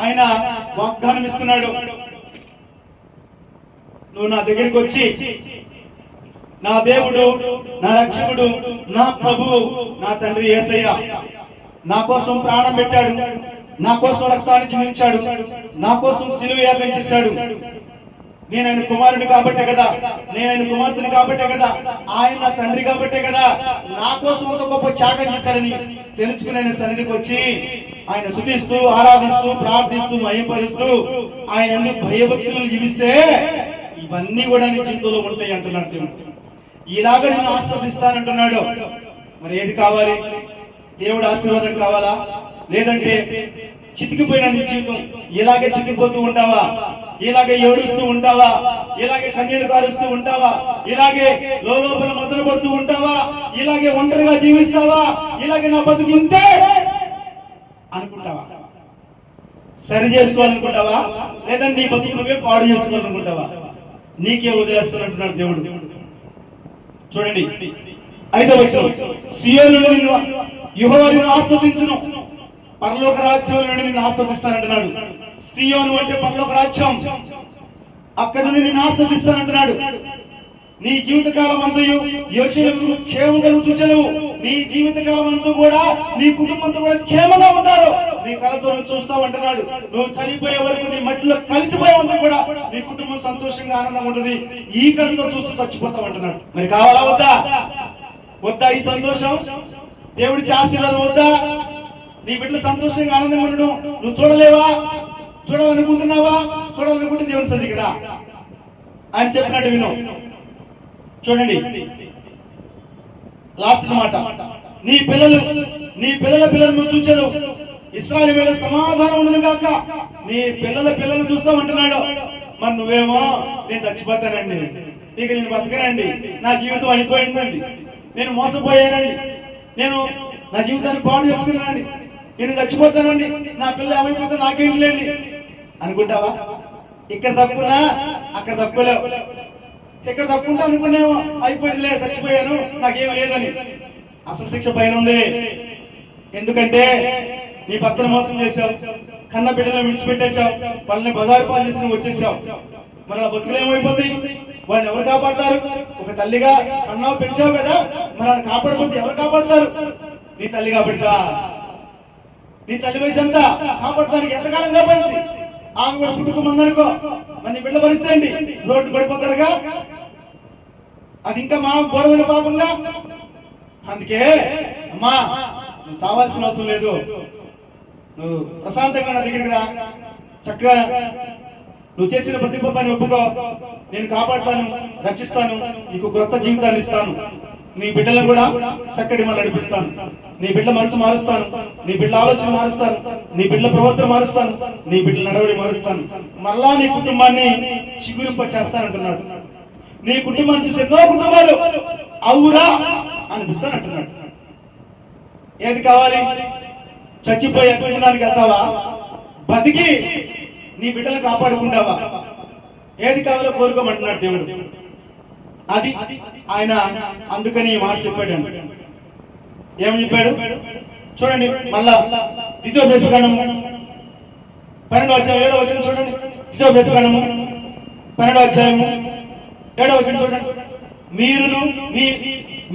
ఆయన వాగ్దానం ఇస్తున్నాడు. నువ్వు నా దగ్గరికి వచ్చి, నా దేవుడు, నా రక్షకుడు, నా ప్రభువు, నా తండ్రి యేసయ్య నా కోసం ప్రాణం పెట్టాడు, నా కోసం రక్తాన్ని చిందించాడు, నా కోసం సిలువ యాగం చేశాడు. నేను ఆయన కుమారుడు కాబట్టే కదా, నేను ఆయన కుమార్తెని కాబట్టే కదా, ఆయన నా తండ్రి కాబట్టే కదా నా కోసం ఒక గొప్ప త్యాగం చేశాడని తెలుసుకుని ఆయన సన్నిధికి వచ్చి ఆయన స్తుతిస్తూ, ఆరాధిస్తూ, ప్రార్థిస్తూ, మహిమపరుస్తూ ఆయన ఎందుకు భయభక్తులను జీవిస్తే ఇవన్నీ కూడా నీ జీవితంలో ఉంటాయి అంటున్నాడు దేవుడు. ఇలాగ నేను ఆశీర్వదిస్తానంటున్నాడు. మరి ఏది కావాలి? దేవుడు ఆశీర్వాదం కావాలా? లేదంటే చితికిపోయిన నీ జీవితం ఇలాగే చితికిపోతూ ఉంటావా? ఇలాగే ఏడుస్తూ ఉంటావా? ఇలాగే కన్నీళ్లు కారుస్తూ ఉంటావా? ఇలాగే లోపల మొదలు పడుతూ ఉంటావా? ఇలాగే ఒంటరిగా జీవిస్తావా? ఇలాగే నా బతుకు ఇంతే అనుకుంటావా? సరి చేసుకోవాలనుకుంటావా? లేదా నీ బతుకు నువ్వే పాడు చేసుకోవాలనుకుంటావా? నీకే వదిలేస్తానంటున్నాడు దేవుడు. చూడండి 5వ వచనం, సియోనులో యెహోవా నిన్ను ఆస్వాదించును, పరలోక రాజ్యంలో నిన్ను ఆస్వాదిస్తానంటున్నాడు. సియోను అంటే పరలోక రాజ్యం, అక్కడ నుండి నిన్ను ఆస్వాదిస్తానంటున్నాడు. నీ జీవితకాలం అంతా యెరూషలేముకు క్షేమం కలుగుచుచెదవు. నీ జీవితకాలం అంతా కూడా నీ కుటుంబంతో కూడా క్షేమంగా ఉంటారు. నీ కళ్ళతో నువ్వు చూస్తావు అంటున్నాడు. నువ్వు చనిపోయే వరకు నీ మట్టిలో కలిసిపోయేందుకు కూడా నీ కుటుంబం సంతోషంగా ఆనందంగా ఉంటుంది. ఈ కళ్ళతో చూస్తూ చచ్చిపోతావు అంటున్నాడు. మరి కావాలా వద్దా? వద్దా ఈ సంతోషం? దేవుడి ఆశీర్వాదం వద్దా? నీ బిడ్డలు సంతోషంగా ఆనందంగా ఉండడం నువ్వు చూడలేవా? చూడాలనుకుంటున్నావా? చూడాలనుకుంటే దేవుని సన్నిధికి రా ఆయన చెప్పినట్టు విను. చూడండి లాస్ట్ మాట, నీ పిల్లల పిల్లలను చూచెదవు, ఇశ్రాయేలు మీద సమాధానం ఉండను గాక. నీ పిల్లలను చూస్తామంటున్నాడు. మరి నువ్వేమో నేను చచ్చిపోతానండి, ఇక నేను బతకనండి, నా జీవితం అయిపోయిందండి, నేను మోసపోయానండి, నేను నా జీవితాన్ని పాడు చేసుకున్నానండి, నేను చచ్చిపోతానండి, నా పిల్లలు ఏమైపోతే నాకేంటి లేండి అనుకుంటావా? ఇక్కడ తప్పునా అక్కడ తప్పులేవు. ఇక్కడ తప్పుంటా అనుకునేమో అయిపోయిందిలే, చచ్చిపోయాను, నాకేం లేదని. అసలు శిక్ష పైన ఉంది. ఎందుకంటే నీ భర్తను మోసం చేశావు, కన్న బిడ్డలను విడిచిపెట్టేశావు, వాళ్ళని బజారు పాలు చేసి నువ్వు వచ్చేసావు. మరి ఆ బతుకులు ఏమైపోతాయి? వాళ్ళని ఎవరు కాపాడతారు? ఒక తల్లిగా కన్నావు పెంచావు కదా, మరి వాళ్ళని కాపాడకపోతే ఎవరు కాపాడతారు? నీ తల్లి కాపాడుతా? నీ తల్లి వయసు ఎంత? కాపాడతానికి ఎంతకాలం కాపాడుతుంది? ఆమె కూడా పుట్టుకోమందనుకో, మరి నీ బిడ్డ పరిస్థితి ఏంటి? రోడ్డు పడిపోతారుగా, అది ఇంకా మా ఘోరమైన పాపంగా. అందుకే అమ్మా నువ్వు చావాల్సిన అవసరం లేదు, నువ్వు ప్రశాంతంగా నా దగ్గరికి రా, చక్కగా నువ్వు చేసిన ప్రతి పాపాన్ని ఒప్పుకో, నేను కాపాడుతాను, రక్షిస్తాను, నీకు కొత్త జీవితాన్ని ఇస్తాను, నీ బిడ్డలను కూడా చక్కటి మళ్ళీ నడిపిస్తాను, నీ బిడ్డ మనసు మారుస్తాను, నీ బిడ్డ ఆలోచన మారుస్తాను, నీ బిడ్డ ప్రవర్తన మారుస్తాను, నీ బిడ్డ నడవడి మారుస్తాను, మరలా నీ కుటుంబాన్ని చిగురింప చేస్తానంటున్నాడు. నీ కుటుంబాన్ని చూసి ఎన్నో కుటుంబాలు అవురా అనిపిస్తానంటున్నాడు. ఏది కావాలి? చచ్చిపోయే కుటుంబానికి వెళ్తావా? బతికి నీ బిడ్డలు కాపాడుకుంటావా? ఏది కావాలో కోరుకోమంటున్నాడు దేవుడు. అది ఆయన అందుకని ఈ మాట చెప్పాడు. ఏమని చెప్పాడు చూడండి. మళ్ళా ద్వితీయోపదేశకాండము 12వ అధ్యాయం 7వ వచనం చూడండి. ద్వితీయోపదేశకాండము 12వ అధ్యాయము 7వ వచనం చూడండి. మీరును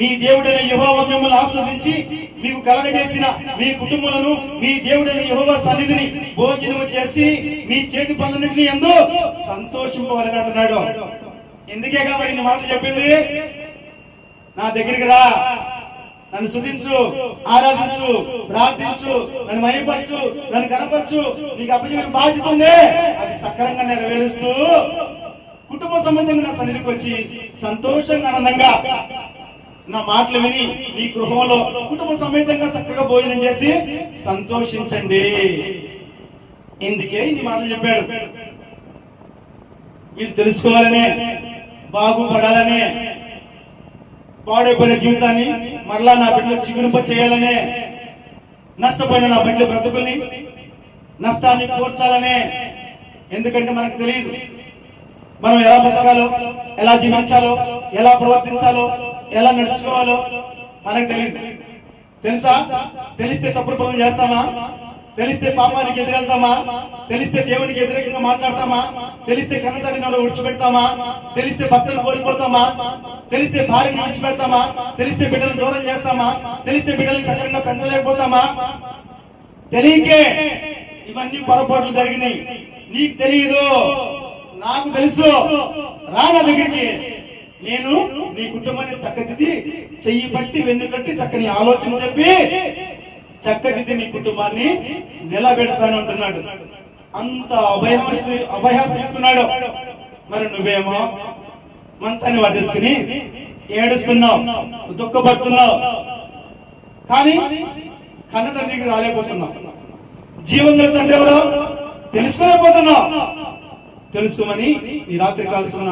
మీ దేవుడైన యెహోవా మిమ్మల్ని ఆస్వాదించి మీకు కలగజేసిన మీ కుటుంబాలను మీ దేవుడైన యెహోవా సన్నిధిని భోజనం చేసి మీ చేతి పనులన్నింటినీ యందు సంతోషింపవాలని అంటున్నాడు. ఎందుకే కాబట్టి ఇన్ని మాటలు చెప్పింది? నా దగ్గరికి రా, నన్ను స్తుతించు, ఆరాధించు, ప్రార్థించు, నన్ను మహిమపరచు, నన్ను కనపరచు, నీకు అప్పచెప్పిన బాధ్యత ఉంది, అది సక్రమంగా నెరవేరుస్తూ కుటుంబ సమేతంగా నా సన్నిధికి వచ్చి సంతోషంగా ఆనందంగా నా మాటలు విని ఈ గృహంలో కుటుంబ సమేతంగా చక్కగా భోజనం చేసి సంతోషించండి. ఎందుకే ఇన్ని మాటలు చెప్పాడు? మీరు తెలుసుకోవాలనే, బాగుపడాలనే, పాడైపోయిన జీవితాన్ని మరలా నా బిడ్డలు చిగురింప చేయాలనే, నష్టపోయిన నా బిడ్డల బ్రతుకుల్ని నష్టాన్ని పోర్చాలనే. ఎందుకంటే మనకు తెలియదు మనం ఎలా బతకాలో, ఎలా జీవించాలో, ఎలా ప్రవర్తించాలో, ఎలా నడుచుకోవాలో మనకు తెలియదు. తెలుసా? తెలిస్తే తప్పుడు పనులు చేస్తామా? తెలిస్తే పాపానికి ఎదురెళ్తామా? తెలిస్తే దేవునికి వ్యతిరేకంగా మాట్లాడతామా? తెలిస్తే కన్నతల్లిని విడిచిపెడతామా? తెలిస్తే భర్తను కోల్పోతామా? తెలిస్తే భార్యను విడిచిపెడతామా? తెలిస్తే బిడ్డలను దూరం చేస్తామా? తెలిస్తే బిడ్డలను సక్రంగా పెంచలేకపోతామా? తెలియకే ఇవన్నీ పొరపాట్లు జరిగినాయి. నీకు తెలియదు, నాకు తెలుసు. రా నా దగ్గరికి, నేను నీ కుటుంబాన్ని చక్కదిద్ది, చెయ్యి పట్టి వెన్ను తట్టి చక్కని ఆలోచన చెప్పి చక్కదిద్ది నీ కుటుంబాన్ని నిలబెడతాను అంటున్నాడు. అంత అభయాస్తున్నాడు. మరి నువ్వేమో మంచాన్ని పట్టేసుకుని ఏడుస్తున్నావు, దుఃఖపడుతున్నావు, కానీ కన్నతల్లి దగ్గర రాలేకపోతున్నావు. జీవం గల తండ్రి ఎవరో తెలుసుకోలేకపోతున్నావు. తెలుసుకోమని ఈ రాత్రి కాల్సిన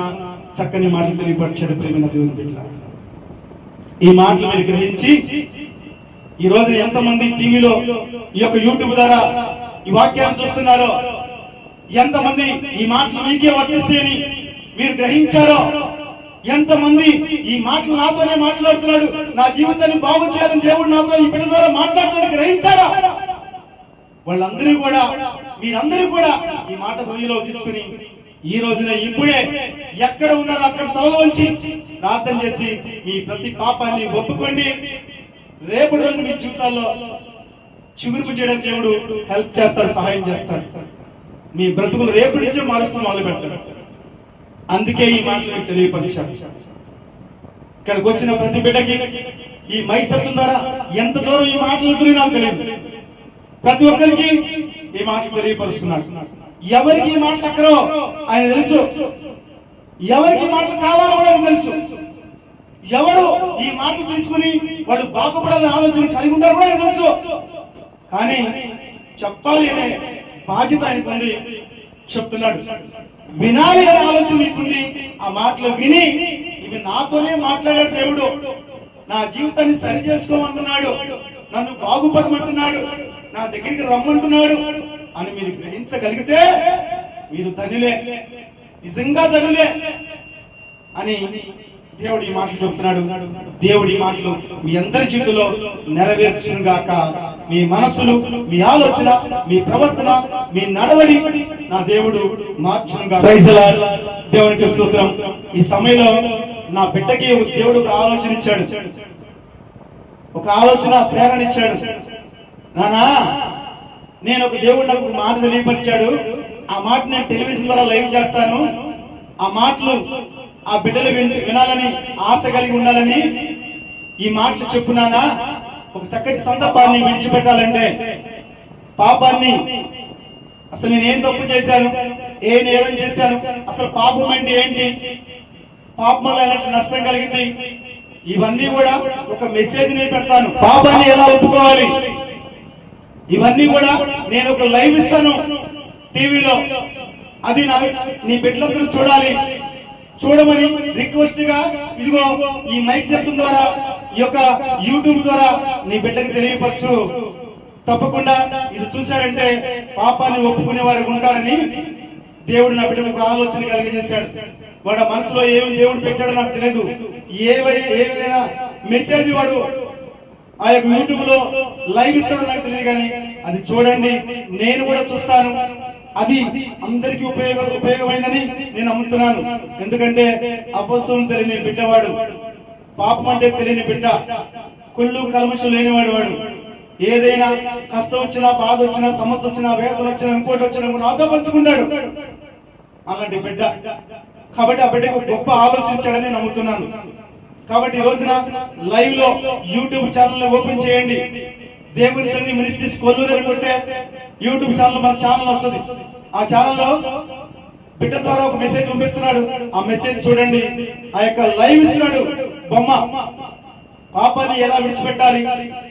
చక్కని మాటలు తెలియపరిచాడు ప్రేమైన దేవుని బిడ్డ. ఈ మాటలు మీరు గ్రహించి ఈ రోజు ఎంతమంది టీవీలో ఈ యొక్క యూట్యూబ్ ద్వారా ఈ వాక్యాన్ని చూస్తున్నారో, ఎంతమంది ఈ మాటలు మీకే వర్తిస్తాయని మీరు గ్రహించారో, ఎంతమంది ఈ మాటలు నాతోనే మాట్లాడుతున్నాడు, నా జీవితాన్ని బాగు చేయాలని దేవుడు నాతో ఈ బిడ్డ ద్వారా మాట్లాడుతున్నాడు గ్రహించారా? వాళ్ళందరూ కూడా మీరందరూ కూడా ఈ మాట హృదయంలో తీసుకుని ఈ రోజున ఇప్పుడే ఎక్కడ ఉన్నారో అక్కడ తలలో వంచి ప్రార్థన చేసి మీ ప్రతి పాపాన్ని ఒప్పుకోండి. రేపటి రోజు మీ జీవితాల్లో చిగురుపు చేయడం దేవుడు హెల్ప్ చేస్తాడు, సహాయం చేస్తాడు. మీ బ్రతుకులు రేపు నుంచే మారుస్తూ మొదలు పెడతాడు. అందుకే ఈ మాటలు మీకు తెలియపరిచాడు. ఇక్కడికి వచ్చిన ప్రతి బిడ్డకి ఈ మైక్ శబ్దం ద్వారా ఎంత దూరం ఈ మాటలు గురించి నాకు తెలియదు. ప్రతి ఒక్కరికి ఈ మాటలు తెలియపరుస్తున్నాడు. ఎవరికి ఈ మాటలు అక్కరో ఆయన తెలుసు, ఎవరికి మాటలు కావాలో కూడా తెలుసు. ఎవరు ఈ మాటలు తీసుకుని వాళ్ళు బాగుపడాలని ఆలోచన కలిగి ఉంటారు కూడా తెలుసు. కానీ చెప్పాలి అనే బాధ్యత ఆయనకు ఉంది. చెప్తున్నాడు, వినాలి అనే ఆలోచన మీకుంది. ఆ మాటలు విని ఇవి నాతోనే మాట్లాడాడు దేవుడు, నా జీవితాన్ని సరి చేసుకోమంటున్నాడు, నన్ను బాగుపడమంటున్నాడు, నా దగ్గరికి రమ్మంటున్నాడు అని మీరు గ్రహించగలిగితే మీరు ధనులే, నిజంగా ధనులే అని దేవుడు ఈ మాటలు చెప్తున్నాడు. దేవుడి ఈ మాటలు మీ అందరి జీవితంలో నెరవేర్చును గాక. మీ మనసులు, మీ ఆలోచన, మీ ప్రవర్తన, మీ నడవడి నా దేవుడు మార్చును గాక. Praise the Lord. దేవునికి స్తోత్రం. ఈ సమయంలో నా బిడ్డకి దేవుడు ఒక ఆలోచన ఇచ్చాడు, ఒక ఆలోచన ప్రేరణ ఇచ్చాడు. నానా, నేను ఒక దేవుడు నాకు మాట తెలియపరిచాడు. ఆ మాట నేను టెలివిజన్ ద్వారా లైవ్ చేస్తాను. ఆ మాటలు ఆ బిడ్డలు వినాలని ఆశ కలిగి ఉండాలని ఈ మాటలు చెప్పున్నానా. ఒక చక్కటి సందర్భాన్ని విడిచిపెట్టాలంటే పాపాన్ని, అసలు నేనేం తప్పు చేశాను, ఏ నేరం చేశాను, అసలు పాపం అంటే ఏంటి, పాపం ఎలాంటి నష్టం కలిగింది, ఇవన్నీ కూడా ఒక మెసేజ్ నేను పెడతాను. పాపాన్ని ఎలా ఒప్పుకోవాలి, ఇవన్నీ కూడా నేను ఒక లైవ్ ఇస్తాను టీవీలో. అది నీ బిడ్డలందరూ చూడాలి. చూడమని రిక్వెస్ట్ గా ఇదిగో ఈ మైక్ చెప్పడం ద్వారా, ఈ యొక్క యూట్యూబ్ ద్వారా నీ బిడ్డకి తెలియపరచు. తప్పకుండా ఇది చూశారంటే పాపాన్ని ఒప్పుకునే వారు ఉంటారని దేవుడు నా బిడ్డకు ఒక ఆలోచన కలిగజేశాడు. వాడు మనసులో ఏమి దేవుడు పెట్టాడో నాకు తెలియదు. ఏదైనా మెసేజ్ వాడు ఆ యొక్క యూట్యూబ్ లో లైవ్ ఇస్తాడో నాకు తెలియదు. కానీ అది చూడండి, నేను కూడా చూస్తాను. అది అందరికీ ఉపయోగమైందని నేను నమ్ముతున్నాను. ఎందుకంటే అపస్వం తెలియని బిడ్డవాడు, పాపం అంటే తెలియని బిడ్డ, కుళ్ళు కల్మషం లేనివాడు వాడు. ఏదైనా కష్టం వచ్చినా, బాధ వచ్చినా, సమస్య వచ్చినా, వేదన వచ్చినా, ఇంకోటి వచ్చినా నాతో పంచుకుంటాడు అలాంటి బిడ్డ. కాబట్టి ఆ బిడ్డకు గొప్ప ఆలోచించాడని నమ్ముతున్నాను. కాబట్టి ఈ రోజున లైవ్ లో యూట్యూబ్ ఛానల్ ఓపెన్ చేయండి. దేవుని సన్నిధి మినిస్ట్రీస్ కొల్లూరు అని కొడితే యూట్యూబ్ ఛానల్ మన ఛానల్ వస్తుంది. ఆ ఛానల్లో బిడ్డ ద్వారా ఒక మెసేజ్ పంపిస్తున్నాడు. ఆ మెసేజ్ చూడండి. ఆ యొక్క లైవ్ ఇస్తున్నాడు బొమ్మ. పాపాన్ని ఎలా విడిచిపెట్టాలి,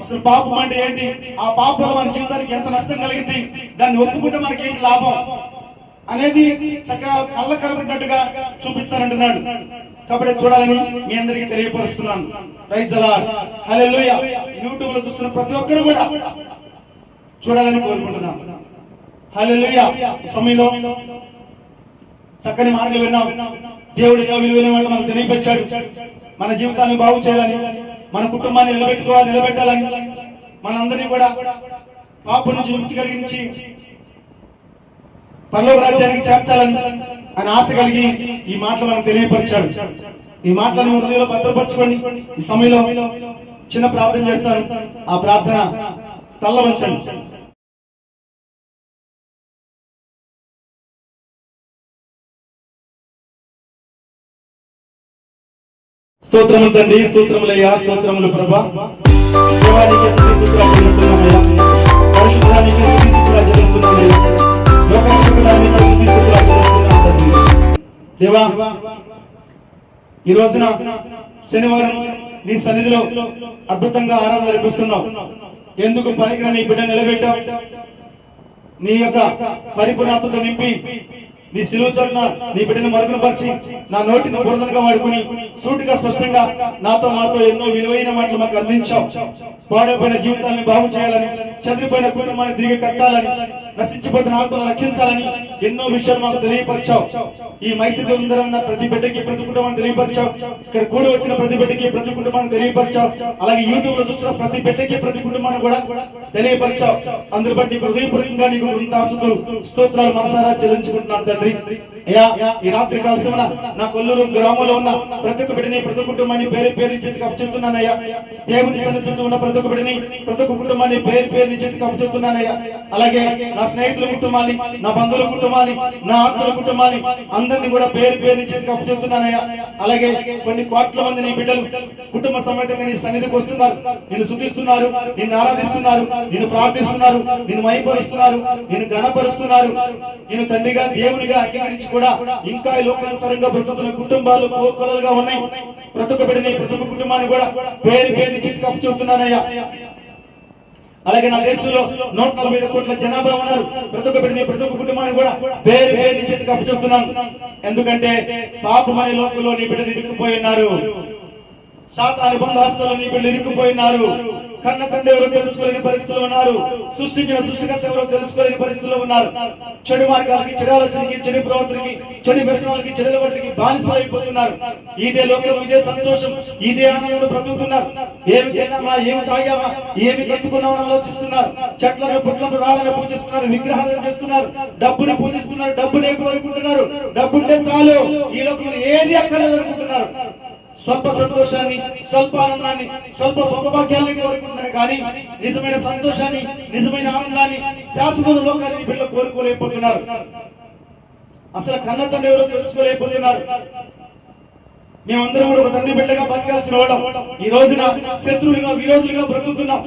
అసలు పాపం అంటే ఏంటి, ఆ పాపం మన జీవితానికి ఎంత నష్టం కలిగింది, దాన్ని ఒప్పుకుంటే మనకి ఏంటి లాభం అనేది చక్కగా కళ్ళ కనబడినట్టుగా చూపిస్తానంటున్నాడు. కాబట్టి చూడాలని మీ అందరికీ తెలియపరుస్తున్నాను. Praise the Lord. Hallelujah. YouTube లో చూస్తున్న ప్రతి ఒక్కరు కూడా చూడాలని కోరుకుంటున్నాను. హల్లెలూయా. ఈ సమయంలో చక్కని మాటలు విన్నాం. దేవుడు ఎన్నో విలువైన మాటలు మనకు తెలియపరిచాడు. మన జీవితాన్ని బాగు చేయాలని, మన కుటుంబాన్ని నిలబెట్టాలని, మనందరినీ కూడా పాపం నుంచి విముక్తి కలిగించి పరలోక రాజ్యానికి చేర్చాలని ఆయన ఆశ కలిగి ఈ మాటలు మనకు తెలియపరిచాడు. ఈ మాటలను హృదయంలో భద్రపరచుకోండి. ఈ సమయంలో చిన్న ప్రార్థన చేస్తాను. ఆ ప్రార్థన తల్ల వంచండి. స్తోత్రములు తండ్రి, స్తోత్రములయ్యా, స్తోత్రములు ప్రభా. దేవానికి స్తోత్రాలు చెల్లిస్తున్నామయ్యా, పరిశుద్ధానికి స్తోత్రాలు చెల్లిస్తున్నామయ్యా, లోకానికి స్తోత్రాలు చెల్లిస్తున్నాం తండ్రి. దేవా, ఈ రోజున శనివారం నీ సన్నిధిలో అద్భుతంగా ఆరాధన జరిపిస్తున్నావు. ఎందుకు పనికిరాని నీ బిడ్డ నిలబెట్టావు. నీ యొక్క పరిపూర్ణతతో నింపి నీ సిలువ చొప్పున నీ బిడ్డను మరుగునపరిచి నా నోటిని బురదగా వాడుకుని సూటిగా స్పష్టంగా నాతో మాతో ఎన్నో విలువైన మాటలు మాకు అందించావు. పాడైపోయిన జీవితాన్ని బాగు చేయాలని, చెదిరిపోయిన కుటుంబాన్ని తిరిగి కట్టాలని, నశించిపోతున్న ఆత్మను రక్షించాలని ఎన్నో విషయాలు మాకు తెలియపరిచావు. ఈ మైసూరు ఉన్న ప్రతి బిడ్డకి ప్రతి కుటుంబాన్ని తెలియపరిచావు. ఇక్కడ కూడి వచ్చిన ప్రతి బిడ్డకి ప్రతి కుటుంబాన్ని తెలియపరిచావు. అలాగే యూట్యూబ్ లో చూస్తున్న ప్రతి బిడ్డకి ప్రతి కుటుంబాన్ని కూడా తెలియపరిచావు. అందరి బట్టి హృదయపూర్వకంగా నీకు వృందాసుతులు స్తోత్రాలు మనసారా చెల్లించుకుంటున్నాను తండ్రి. అయ్యా, ఈ రాత్రి కాల సమన నా కొల్లూరు గ్రామంలో ఉన్న ప్రతి ఒక్క బిడ్డని ప్రతి కుటుంబాన్ని పేరు పేరు చేతికి అప్పచెప్తున్నానయ్యా. దేవుని సన్నిధి చుట్టూ ఉన్న ప్రతి ఒక్క బిడ్డని ప్రతి ఒక్క కుటుంబాన్ని పేరు పేరు చేతికి అప్పచెప్తున్నానయ్యా. అలాగే నా స్నేహితుల కుటుంబాన్ని, నా బంధువుల కుటుంబాన్ని, నా ఆత్మల కుటుంబాన్ని అందరినీ కూడా పేరు పేరు చేతికి అప్పచెప్తున్నానయ్యా. అలాగే కొన్ని కోట్ల మంది నీ బిడ్డలు కుటుంబ సమేతంగా నీ సన్నిధికి వస్తున్నారు, నిన్ను స్తుతిస్తున్నారు, నిన్ను ఆరాధిస్తున్నారు, నిన్ను ప్రార్థిస్తున్నారు, నిన్ను మహిమపరుస్తున్నారు, నిన్ను ఘనపరుస్తున్నారు. నిన్ను తండ్రిగా దేవునిగా అంగీకరించి కూడా ఇంకా ఈ లోకానుసారంగా బ్రతుకుతున్న కుటుంబాలు కోకొలలుగా ఉన్నాయి. ప్రతి ఒక్క బిడ్డని ప్రతి ఒక్క కుటుంబాన్ని కూడా పేరు పేరు చేతికి అప్పచెప్తున్నానయ్యా. అలాగే నా దేశంలో 140 కోట్ల జనాభా ఉన్నారు. ప్రతి ఒక్క బిడ్డని ప్రతి ఒక్క కుటుంబాన్ని కూడా పేరు పేరు చేతికి అప్పచెప్తున్నాను. ఎందుకంటే పాపమనే లోకంలో నీ బిడ్డలు ఇరుక్కుపోయి ఉన్నారు. సాతాను బంధాస్తులు నీ బిడ్డలు ఇరుక్కుపోయి ఉన్నారు. కన్న తండ్రి ఎవరో తెలుసుకోలేని పరిస్థితుల్లో ఉన్నారు. సృష్టించిన సృష్టికర్త ఎవరో తెలుసుకోలేని పరిస్థితుల్లో ఉన్నారు. చెడు మార్గాలకి, చెడు ఆలోచనకి, చెడు ప్రవర్తనకి, చెడు వ్యసనాలకి, చెడు అలవాట్లకి బానిసలైపోతున్నారు. ఇదే లోకం, ఇదే సంతోషం, ఇదే ఆనందంలో బ్రతుకుతున్నారు. ఏమి తిన్నామా, ఏమి తాగామా, ఏమి కట్టుకున్నామని ఆలోచిస్తున్నారు. చెట్లను పుట్లను రాళ్ళను పూజిస్తున్నారు, విగ్రహాలను చేస్తున్నారు, డబ్బుని పూజిస్తున్నారు, డబ్బునే కోరుకుంటున్నారు. డబ్బుంటే చాలు, ఈ లోకంలో ఏది అక్కర్లేదు అనుకుంటున్నారు. స్వల్ప సంతోషాన్ని, స్వల్ప ఆనందాన్ని, స్వల్ప భోగభాగ్యాన్ని కోరుకుంటున్నాడు కానీ నిజమైన సంతోషాన్ని, నిజమైన ఆనందాన్ని, శాశ్వత లోకాన్ని బిడ్డలు కోరుకోలేకపోతున్నారు. అసలు కన్న తండ్రి ఎవరో తెలుసుకోలేకపోతున్నారు. మేమందరం కూడా ఒక తండ్రి బిడ్డగా బతకాల్సిన వాళ్ళం. ఈ రోజున శత్రువులుగా, విరోధులుగా బ్రతుకుతున్నాం.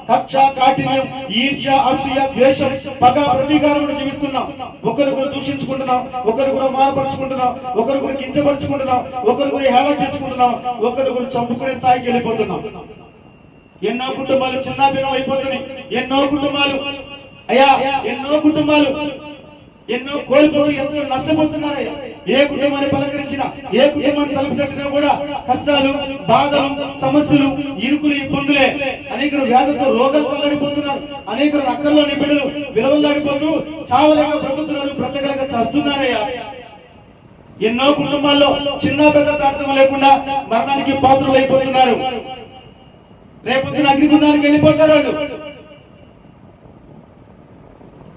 కక్ష, కాఠిన్యం, ఈర్ష్య, అసూయ, ద్వేషం, పగ, ప్రతీకారం జీవిస్తున్నాం. ఒకరికొకరు దూషించుకుంటున్నాం, ఒకరికొకరు మానపరుచుకుంటున్నాం, ఒకరికొకరు కించపరుచుకుంటున్నాం, ఒకరికొకరు హేళన చేసుకుంటున్నాం, ఒకరికొకరు చంపుకునే స్థాయికి వెళ్ళిపోతున్నాం. ఎన్నో కుటుంబాలు చిన్నాభిన్నం అయిపోతున్నాయి. ఎన్నో కుటుంబాలు ఎన్నో కోల్పోతూ ఎంతో నష్టపోతున్నారయ్యా. ఏ కుటుంబాన్ని పలకరించినా, ఏ కుటుంబాన్ని తలుపు తట్టినా కూడా కష్టాలు, బాధలు, సమస్యలు, ఇరుకులు, ఇబ్బందులే. అనేకరు వ్యాధులతో రోగాలు తల్లడిపోతున్నారు. అనేకరు అక్కర్లోని బిడ్డలు విలువలాడిపోతూ చావలేక బ్రతుకుతున్నారు, బ్రతకలేక చస్తున్నారయ్యా. ఎన్నో కుటుంబాల్లో చిన్న పెద్ద తారతమ్యం లేకుండా మరణానికి పాత్రలు అయిపోతున్నారు. రేపొద్దున అగ్నిగుండానికి వెళ్ళిపోతారు వాళ్ళు.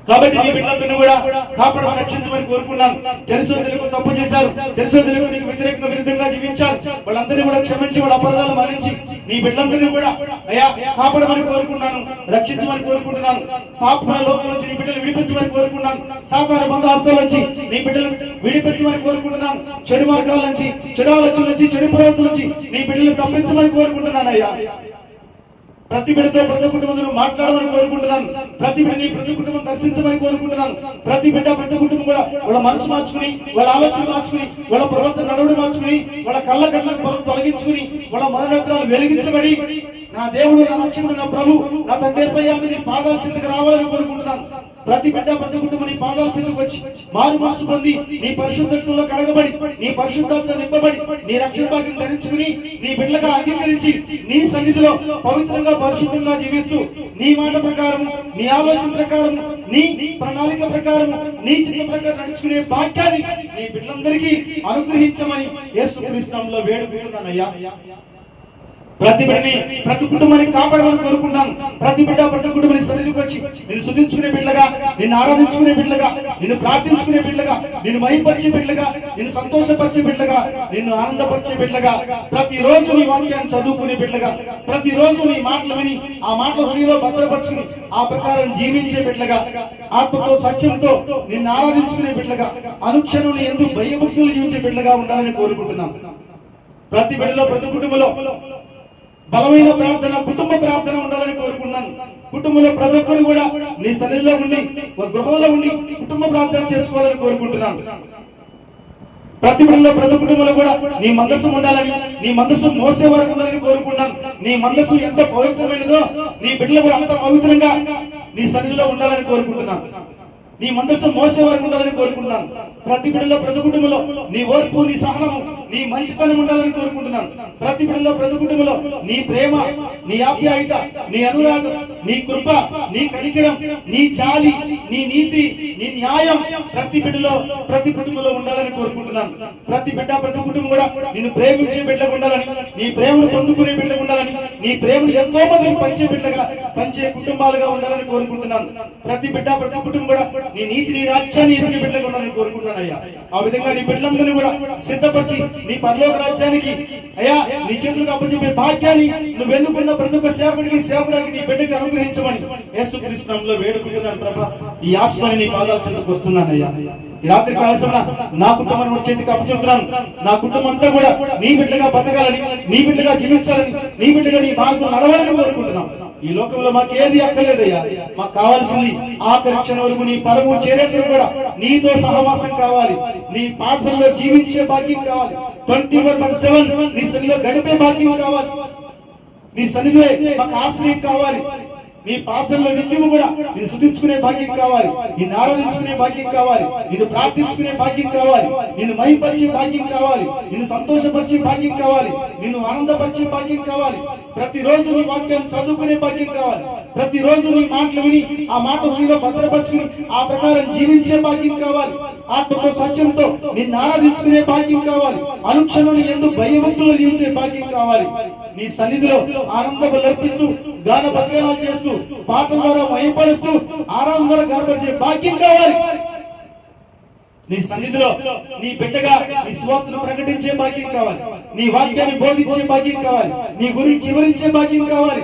కాబట్టి నీ బిడ్డలందరినీ కూడా కాపాడమని, రక్షించమని కోరుకున్నాను. తెలుసో తెలియక తప్పు చేశారు, తెలుసో తెలియక నీకు వ్యతిరేకంగా విరుద్ధంగా జీవించారు. వాళ్ళందరినీ కూడా క్షమించి, వాళ్ళ అపరాధాలు మన్నించి నీ బిడ్డలందరినీ కూడా అయ్యా కాపాడమని కోరుకున్నాను, రక్షించమని కోరుకుంటున్నాను. పాపమైన లోకం నుంచి నీ బిడ్డలు విడిపించమని కోరుకున్నాను. సాతాను బంధుహస్తాల నుంచి నీ బిడ్డలు విడిపించమని కోరుకుంటున్నాను. చెడు మార్గాల నుంచి, చెడు ఆలోచనల నుంచి, చెడు ప్రవర్తన నుంచి నీ బిడ్డలు తప్పించమని కోరుకుంటున్నాను. అయ్యా ప్రతి బిడ్డతో ప్రతి కుటుంబంలో మాట్లాడమని కోరుకుంటున్నాను. ప్రతి బిడ్డని ప్రతి కుటుంబం దర్శించమని కోరుకుంటున్నాను. ప్రతి బిడ్డ ప్రతి కుటుంబం కూడా వాళ్ళ మనసు మార్చుకుని, వాళ్ళ ఆలోచన మార్చుకుని, వాళ్ళ ప్రవర్తన నడవడి మార్చుకుని, వాళ్ళ కళ్ళ పొలం తొలగించుకుని, వాళ్ళ మరణోత్తరాలు వెలిగించబడి నా దేవుడు, నా రక్షకుడు, నా ప్రభు, నా తండ్రి యేసయ్యని నీ పాదాల చెంతకు రావాలని కోరుకుంటున్నాను. ప్రతి బిడ్డ ప్రతి కుటుంబం నీ పాదాల చెంతకు వచ్చి మారు మనసు పొంది నీ పరిశుద్ధత్వంలో కడగబడి, నీ పరిశుద్ధాత్మతో నింపబడి, నీ రక్షణ భాగ్యం ధరించుకుని నీ బిడ్డగా అంగీకరించి నీ సన్నిధిలో పవిత్రంగా పరిశుద్ధంగా జీవిస్తూ నీ మాట ప్రకారం, నీ ఆలోచన ప్రకారం, నీ ప్రణాళిక ప్రకారం, నీ చిత్త ప్రకారం నడుచుకునే భాగ్యాన్ని నీ బిడ్డలందరికీ అనుగ్రహించమని యేసుక్రీస్తు నామములో వేడుకుంటున్నానయ్యా. ప్రతి బిడ్డని ప్రతి కుటుంబాన్ని కాపాడమని కోరుకుంటున్నాను. ప్రతి బిడ్డ ప్రతి కుటుంబాన్ని సన్నిధికి వచ్చి నిన్ను స్తుతించుకునే బిడ్డగా, నిన్ను ఆరాధించుకునే బిడ్డగా, నిన్ను ప్రార్థించుకునే బిడ్డగా, నిన్ను మహిమపరిచే బిడ్డగా, నిన్ను సంతోషపరిచే బిడ్డగా, నిన్ను ఆనందపరిచే బిడ్డగా, ప్రతిరోజు నీ వాక్యాన్ని చదువుకునే బిడ్డగా, ప్రతిరోజు నీ మాటలు విని ఆ మాటలు హృదయంలో భద్రపరుచుకుని ఆ ప్రకారం జీవించే బిడ్డగా, ఆత్మతో సత్యంతో నిన్ను ఆరాధించుకునే బిడ్డగా, అనుక్షణం ఎందుకు భయభక్తులు జీవించే బిడ్డగా ఉండాలని కోరుకుంటున్నాం. ప్రతి బిడ్డలో ప్రతి కుటుంబంలో బలమైన ప్రార్థన, కుటుంబ ప్రార్థన ఉండాలని కోరుకున్నాను. కుటుంబంలో ప్రతి ఒక్కరు కూడా నీ సన్నిధిలో ఉండి, గృహంలో ఉండి కుటుంబ ప్రార్థన చేసుకోవాలని కోరుకుంటున్నాను. ప్రతి బిడ్డలో ప్రతి కుటుంబంలో కూడా నీ మందస్సు ఉండాలని, నీ మందస్సు మోసే వరకు ఉండాలని కోరుకున్నాను. నీ మందస్సు ఎంత పవిత్రమైనదో నీ బిడ్డలు కూడా అంత పవిత్రంగా నీ సన్నిధిలో ఉండాలని కోరుకుంటున్నాను. నీ మందస్సు మోసే వరకు ఉండాలని కోరుకుంటున్నాను. ప్రతి బిడ్డలో ప్రతి కుటుంబంలో నీ ఓర్పు, నీ సహనము, నీ మంచితనం ఉండాలని కోరుకుంటున్నాను. ప్రతి బిడ్డలో ప్రతి కుటుంబంలో నీ ప్రేమ, నీ ఆప్యాయత, నీ అనురాగం, నీ కృప, నీ కనికరం, నీ జాలి, నీ నీతి, నీ న్యాయం ప్రతి బిడ్డలో ప్రతి కుటుంబంలో ఉండాలని కోరుకుంటున్నాను. ప్రతి బిడ్డ ప్రతి కుటుంబం కూడా నిన్ను ప్రేమించే బిడ్డగా ఉండాలని, నీ ప్రేమను పొందుకునే బిడ్డగా ఉండాలని, నీ ప్రేమను ఎంతో మందికి పంచే బిడ్డగా, పంచే కుటుంబాలుగా ఉండాలని కోరుకుంటున్నాను. ప్రతి బిడ్డ ప్రతి కుటుంబం కూడా నీ నీతి, నీ రాజ్యాన్ని ఎదిగే బిడ్డగా ఉండాలని కోరుకుంటున్నాను అయ్యా. ఆ విధంగా నీ బిడ్డలందరినీ కూడా సిద్ధపరిచి నీ పరలోక రాజ్యానికి అయ్యా నీ చేతులకు అప్పచెప్పే భాగ్యాన్ని నువ్వు ఎన్నుకున్న ప్రతి ఒక్క సేవకుడికి, సేవకుడికి నీ బిడ్డకి అనుగ్రహించమని యేసుక్రీస్తు నామములో వేడుకుంటున్నాను ప్రభా. ఈ ఆత్మని నీ పాదాల చెంతకు వస్తున్నానయ్యా. ఈ రాత్రి కాలసంలో నా కుటుంబాన్ని చేతికి అప్పచెప్తున్నాను. నా కుటుంబం అంతా కూడా నీ బిడ్డగా బతకాలని, నీ బిడ్డగా జీవించాలని, నీ బిడ్డగా నీ మార్గం నడవాలని కోరుకుంటున్నాం. ఈ లోకంలో మాకు ఏది అక్కర్లేదయ్యా. మాకు కావాల్సింది ఆఖరి క్షణం వరకు నీ పరము చేరేందుకు కూడా నీతో సహవాసం కావాలి. నీ పాఠశాలలో జీవించే భాగ్యం కావాలి. 24/7 నీ సన్నిధిలో గడిపే భాగ్యం కావాలి. నీ సన్నిధే మాకు ఆశ్రయం కావాలి. నీ పాత్రలో నిత్యము కూడా నిన్ను స్తుతించుకునే భాగ్యం కావాలి, నిన్ను ఆరాధించుకునే భాగ్యం కావాలి, నిన్ను ప్రార్థించుకునే భాగ్యం కావాలి, నిన్ను మహిమపరిచే భాగ్యం కావాలి, నిన్ను సంతోషపరిచే భాగ్యం కావాలి, నిన్ను ఆనందపరిచే భాగ్యం కావాలి. ప్రతిరోజు నీ వాక్యాన్ని చదువుకునే భాగ్యం కావాలి. ప్రతిరోజు నీ మాటలు విని ఆ మాట నీలో భద్రపరుచుకుని ఆ ప్రకారం జీవించే భాగ్యం కావాలి. ఆత్మతో సత్యంతో నిన్ను ఆరాధించుకునే భాగ్యం కావాలి. అనుక్షణం ఎందుకు భయభక్తులు జీవించే భాగ్యం కావాలి. నీ సన్నిధిలో ఆనందం అర్పిస్తూ, గాన భజనాలు చేస్తూ, పాటల ద్వారా మహిమపరుస్తూ, ఆరాధన ద్వారా గర్వపరిచే భాగ్యం కావాలి. నీ సన్నిధిలో నీ బిడ్డగా నీ సువార్తను ప్రకటించే భాగ్యం కావాలి. నీ వాక్యాన్ని బోధించే భాగ్యం కావాలి. నీ గురించి వివరించే భాగ్యం కావాలి.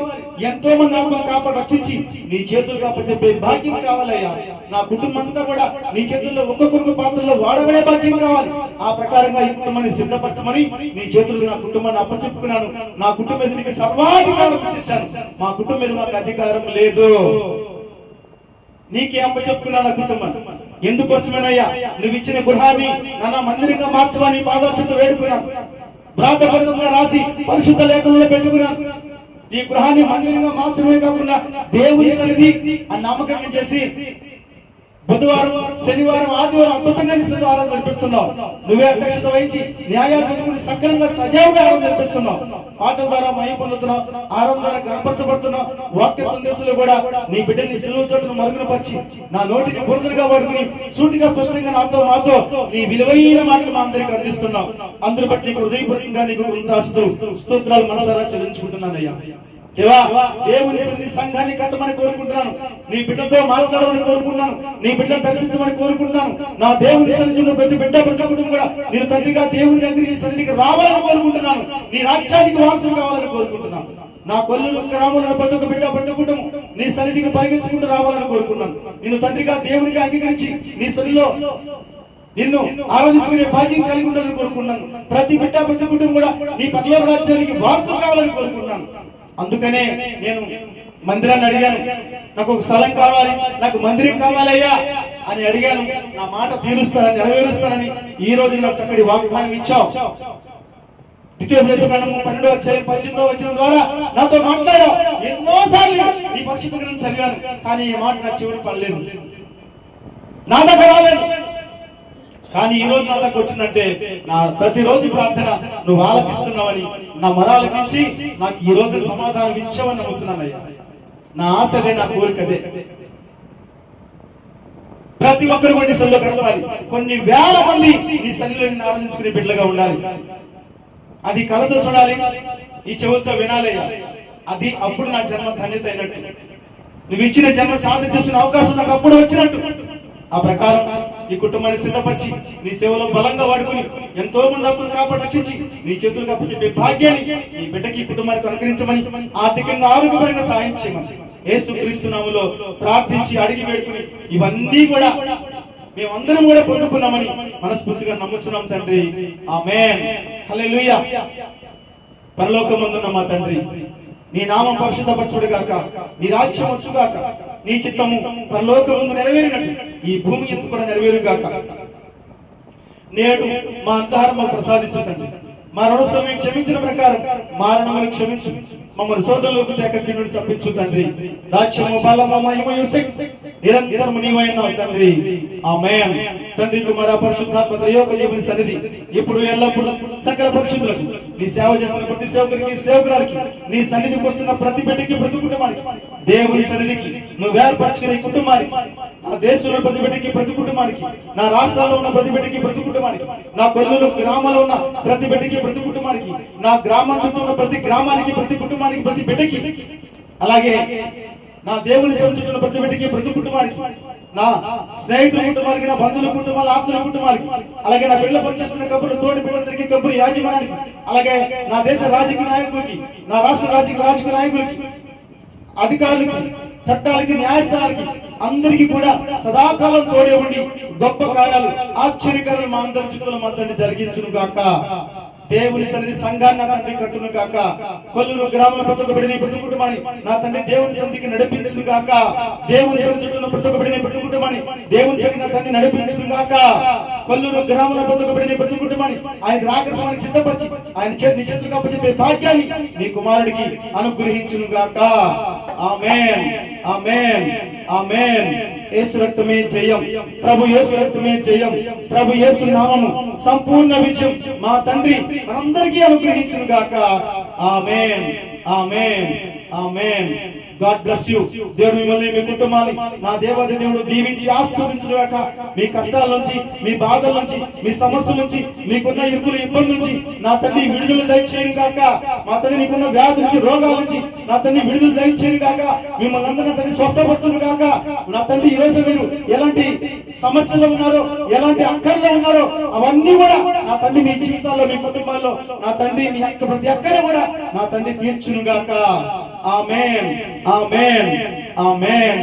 ఎంతో మంది ఆత్మను కాపాడు రక్షించి నీ చేతులు కాపాడే భాగ్యం కావాలయ్యా. నా కుటుంబం అంతా కూడా నీ చేతుల్లో ఒక్కొక్క పాత్రలో వాడబడే భాగ్యం కావాలి. ఆ ప్రకారంగా ఈ కుటుంబాన్ని సిద్ధపరచమని నీ చేతులకు నా కుటుంబాన్ని అప్పచెప్పుకున్నాను. నా కుటుంబం మీద నీకు సర్వాధికారం ఇచ్చేసాను. మా కుటుంబం మీద మాకు అధికారం లేదు. నీకే అప్పచెప్పుకున్నాను నా కుటుంబాన్ని. ఎందుకోసమేనయ్యా నువ్వు ఇచ్చిన గృహాన్ని నాన్న మందిరంగా మార్చమని పాదాల చెంత వేడుకున్నాను. వ్రాతపత్రంగా రాసి పరిశుద్ధ లేఖనంలో పెట్టుకున్నాను. ఈ గృహాన్ని మందిరంగా మార్చడమే కాకుండా దేవుని సన్నిధి అని నామకరణం చేసి బుధవారం, శనివారం, ఆదివారం అద్భుతంగా ఆరాధన జరిపిస్తున్నావు. నువ్వే అధ్యక్షత వహించి న్యాయాధిపతి సక్రమంగా సజావుగా ఆరాధన జరిపిస్తున్నావు. పాటల ద్వారా మహిమ పొందుతున్నావు, ఆరాధన ద్వారా గణపరచబడుతున్నావు. వాక్య సందేశంలో కూడా నీ బిడ్డని సిలువ చోటును మరుగునపరిచి నా నోటిని బురదలుగా పడుకుని సూటిగా స్పష్టంగా నాతో మాతో నీ విలువైన మాటలు మా అందరికి అందిస్తున్నావు. అందరి బట్టి నీకు హృదయపూర్వకంగా నీకు కృతజ్ఞతాస్తుతులు, స్తోత్రాలు మనసారా చెల్లించుకుంటున్నానయ్యా. దేవా, దేవుని సన్నిధి సంఘాన్ని కట్టమని కోరుకుంటున్నాను. నీ బిడ్డతో మాట్లాడమని కోరుకుంటున్నాను. నీ బిడ్డను దర్శించమని కోరుకుంటున్నాను. నా దేవుని సన్నిధిలో ప్రతి బిడ్డ ప్రతి కుటుంబం కూడా నేను తండ్రిగా దేవుని దగ్గరికి సన్నిధికి రావాలని కోరుకుంటున్నాను. నీ రాజ్యానికి వారసులు కావాలని కోరుకుంటున్నాను. నా కొల్లు గ్రామంలో ప్రతి ఒక్క బిడ్డ ప్రతి కుటుంబం నీ సన్నిధికి పరిగెత్తుకుంటూ రావాలని కోరుకుంటున్నాను. నేను తండ్రిగా దేవునికి అంగీకరించి నీ సన్నిధిలో నిన్ను ఆరాధించుకునే భాగ్యం కలిగి ఉండాలని కోరుకుంటున్నాను. ప్రతి బిడ్డ ప్రతి కుటుంబం కూడా నీ పరలోక రాజ్యానికి వారసులు కావాలని కోరుకుంటున్నాను. అందుకనే నేను మందిరాన్ని అడిగాను. నాకు ఒక స్థలం కావాలి, నాకు మందిరం కావాలయ్యా అని అడిగాను. నా మాట తీరుస్తానని, నెరవేరుస్తానని ఈ రోజు నాకు చక్కటి వాగ్దానం ఇచ్చావు. ద్వితీయోపదేశకాండము 12వ అధ్యాయం 18వ వచనం ద్వారా నాతో మాట్లాడావు. ఎన్నోసార్లు ఈ పరిశుద్ధ గ్రంథం చదివాను, కానీ ఈ మాట నా చెవిని పడలేదు, నా దగ్గర రాలేదు. కానీ ఈ రోజు నా దగ్గర వచ్చిందంటే నా ప్రతిరోజు ప్రార్థన నువ్వు ఆలకిస్తున్నావని, నా మరాలకించి నాకు ఈ రోజు సమాధానం ఇచ్చావని నమ్ముతున్నానయ్యా. నా ఆశదే, నా కోరికదే. ప్రతి ఒక్కరు కొన్ని సన్నిధిలో గడపాలి. కొన్ని వేల మంది నీ సన్నిధిలో నిన్ను ఆరాధించుకునే బిడ్డలుగా ఉండాలి. అది కళ్ళతో చూడాలి, ఈ చెవులతో వినాలయ్యా. అది అప్పుడు నా జన్మ ధన్యత అయినట్టు. నువ్వు ఇచ్చిన జన్మ సాధన చేసుకునే అవకాశం నాకు అప్పుడు వచ్చినట్టు. ఆ ప్రకారం ఈ కుటుంబాన్ని సిద్ధపరిచి నీ సేవలో బలంగా వాడుకుని ఎంతో మంది ఆత్మను కాపాడి రక్షించి నీ చేతులకు అప్పచెప్పే భాగ్యాన్ని నీ బిడ్డకి కుటుంబానికి అనుగ్రహించమని, ఆర్థికంగా ఆరోగ్యపరంగా సహాయం చేయమని యేసుక్రీస్తు నామములో ప్రార్థించి అడిగి వేడుకుని ఇవన్నీ కూడా మేమందరం కూడా పొందుకున్నామని మనస్ఫూర్తిగా నమ్ముచున్నాం తండ్రి. ఆమేన్, హల్లెలూయా. పరలోకమందున్న మా తండ్రి, నీ నామం పరిశుద్ధపరచుడుగాక, నీ రాజ్యం వచ్చుగాక, నీ చిత్తము పరలోకమందు నెరవేరినట్టు ఈ భూమి ఎందు కూడా నెరవేరుగాక. నేడు మా అంతఃారము ప్రసాదించు తండ్రి. మా రుణస్థులు మేము క్షమించిన ప్రకారం మా రుణములు క్షమించు, మమ్మల్ని శోధనలోకి తెగకి నుండి తప్పించు తండ్రి. రాజ్యము బలము మహిమయు శక్తి నిరంతరము నీవైనావు తండ్రి. ఆమేన్. తండ్రి కుమార పరిశుద్ధాత్మ త్రియేక దేవుని సన్నిధి ఇప్పుడు ఎల్లప్పుడూ సకల పరిశుద్ధులకు, నీ సేవ చేస్తున్న ప్రతి సేవకుడికి సేవకురాలికి, నీ సన్నిధికి వస్తున్న ప్రతి బిడ్డకి ప్రతి కుటుంబానికి, దేవుని సన్నిధికి నువ్వు ఏర్పరచుకునే కుటుంబానికి, నా దేశంలో ప్రతి బిడ్డకి ప్రతి కుటుంబానికి, నా రాష్ట్రాల్లో ఉన్న ప్రతి బిడ్డకి ప్రతి కుటుంబానికి, నా కొల్లూరు గ్రామంలో ఉన్న ప్రతి బిడ్డకి ప్రతి కుటుంబానికి, నా గ్రామం చుట్టూ ఉన్న ప్రతి గ్రామానికి ప్రతి కుటుంబానికి ప్రతి బిడ్డకి, అలాగే నా దేవుని సేవ చుట్టూ ఉన్న ప్రతి బిడ్డకి ప్రతి కుటుంబానికి, నా స్నేహితుల కుటుంబానికి, నా బంధువుల కుటుంబాలు, ఆప్తుల కుటుంబానికి, అలాగే నా పిల్లలు పనిచేస్తున్న కంపెనీ తోటి పిల్లలందరికీ, కంపెనీ యాజమాన్యానికి, అలాగే నా దేశ రాజకీయ నాయకులకి, నా రాష్ట్ర రాజకీయ నాయకులకి, అధికారులకి, చట్టాలకి, న్యాయస్థానాలకి, అందరికీ కూడా సదాకాలం తోడే ఉండి గొప్ప కార్యాలు, ఆశ్చర్యకరాలు మా అందరి జీవితంలో మాత్రం జరిగించును గాక. దేవుని సన్నిధి సంఘాన్ని నా తండ్రి కట్టును గాక. కొల్లూరు గ్రామంలో ప్రతి ఒక్క బిడ్డని ప్రతి కుటుంబాన్ని నా తండ్రి దేవుని సన్నిధికి నడిపించును గాక. దేవుని సన్నిధిలో ప్రతి ఒక్క బిడ్డని ప్రతి కుటుంబాన్ని దేవుని సన్నిధికి నా తండ్రి నడిపించును గాక. కొల్లూరు గ్రామంలో ప్రతి ఒక్క బిడ్డని ప్రతి కుటుంబాన్ని ఆయన రాకసమానికి సిద్ధపరిచి ఆయన నీ చేతులకు అప్పచెప్పే భాగ్యాన్ని నీ కుమారుడికి అనుగ్రహించును గాక. ఆమేన్, ఆమేన్, ఆమేన్. యేసు రక్తమే జయం, ప్రభు యేసు రక్తమే జయం, ప్రభు యేసు నామము సంపూర్ణ విజయం మా తండ్రి మనందరికీ అనుగ్రహించును గాక. ఆమేన్, ఆమేన్, ఆమేన్. God bless you. దేవుడు మిమ్మల్ని, మీ కుటుంబాన్ని నా దేవాది దేవుడు దీవించి ఆశీర్వదించును గాక. మీ కష్టాల నుంచి, మీ బాధల నుంచి, మీ సమస్యల నుంచి, మీకున్న ఇరుకుల ఇబ్బందుల నుంచి నా తండ్రి విడుదల దయచేయను గాక. మా తండ్రి నీకున్న వ్యాధి నుంచి, రోగాల నుంచి నా తండ్రి విడుదల దయచేయను గాక. మిమ్మల్ని అందరూ నా తండ్రి స్వస్థపడుతును గాక. నా తండ్రి ఈ రోజు మీరు ఎలాంటి సమస్యలు ఉన్నారో, ఎలాంటి అక్కర్లో ఉన్నారో అవన్నీ కూడా నా తండ్రి మీ జీవితాల్లో, మీ కుటుంబాల్లో నా తండ్రి మీ యొక్క ప్రతి అక్కర కూడా నా తండ్రి తీర్చును గాక. ఆమేన్, ఆమేన్, ఆమేన్.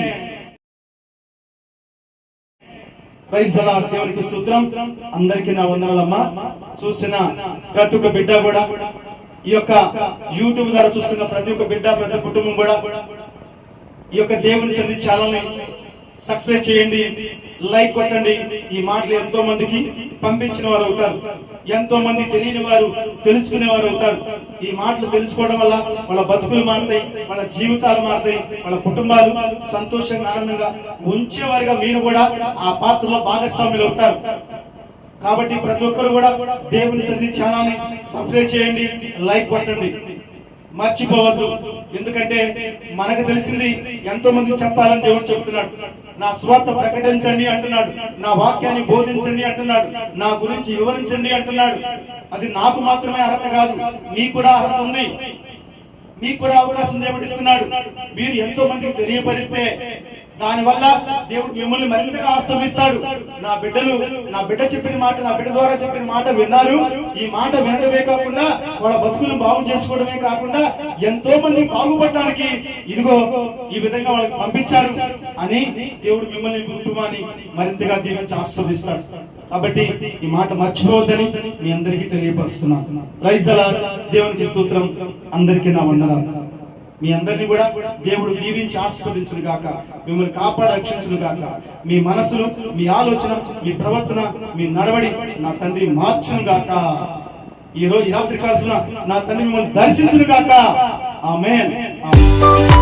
Praise the Lord. దేవునికి స్తోత్రం. అందరికీ నా వందనాలమ్మా. చూసిన ప్రతి ఒక్క బిడ్డ కూడా, ఈ యొక్క యూట్యూబ్ ద్వారా చూస్తున్న ప్రతి ఒక్క బిడ్డ, ప్రతి కుటుంబం కూడా ఈ యొక్క దేవుని సన్నిధి ఛానల్ని సబ్స్క్రైబ్ చేయండి, లైక్ కొట్టండి. ఈ మాటలు ఎంతో మందికి పంపించిన వారు అవుతారు, ఎంతో మంది తెలియని వారు తెలుసుకునే వారు అవుతారు. ఈ మాటలు తెలుసుకోవడం వల్ల వాళ్ళ బతుకులు మారుతాయి, వాళ్ళ జీవితాలు మారుతాయి, వాళ్ళ కుటుంబాలు సంతోషంగా ఆనందంగా ఉంచేవారిగా మీరు కూడా ఆ పాత్రలో భాగస్వాములు అవుతారు. కాబట్టి ప్రతి ఒక్కరు కూడా దేవుని సన్నిధి ఛానల్ని సబ్స్క్రైబ్ చేయండి, లైక్ కొట్టండి, మర్చిపోవద్దు. ఎందుకంటే మనకు తెలిసింది ఎంతో మంది చెప్పాలని దేవుడు చెప్తున్నాడు. నా స్వార్థ ప్రకటించండి అంటున్నాడు, నా వాక్యాన్ని బోధించండి అంటున్నాడు, నా గురించి వివరించండి అంటున్నాడు. అది నాకు మాత్రమే అర్హత కాదు, మీకు కూడా అర్హత ఉంది, మీకు కూడా అవకాశం దేవుడు ఇస్తున్నాడు. మీరు ఎంతో మందికి తెలియపరిస్తే దానివల్ల దేవుడు మిమ్మల్ని మరింతగా ఆశీర్వదిస్తాడు. నా బిడ్డ చెప్పిన మాట, నా బిడ్డ ద్వారా చెప్పిన మాట విన్నారు. ఈ మాట వినడమే కాకుండా వాళ్ళ బతుకులు బాగు చేసుకోవడమే కాకుండా ఎంతో మంది బాగుపడడానికి ఇదిగో ఈ విధంగా వాళ్ళకి పంపించారు అని దేవుడు మిమ్మల్ని, కుటుంబాన్ని మరింతగా దీవించి ఆశీర్వదిస్తాడు. కాబట్టి ఈ మాట మర్చిపోవద్దని మీ అందరికీ తెలియపరుస్తున్నాను. Praise the Lord. దేవునికి స్తోత్రం. అందరికీ నా వందనాలు. మీ అందరినీ కూడా దేవుడు దీవించి ఆశీర్వదించును గాక, మిమ్మల్ని కాపాడి రక్షించును గాక. మీ మనసులు, మీ ఆలోచన, మీ ప్రవర్తన, మీ నడవడి నా తండ్రి మార్చును గాక. ఈ రోజు రాత్రి కాల్సిన నా తండ్రి మిమ్మల్ని దర్శించును గాక. ఆమేన్, ఆమేన్.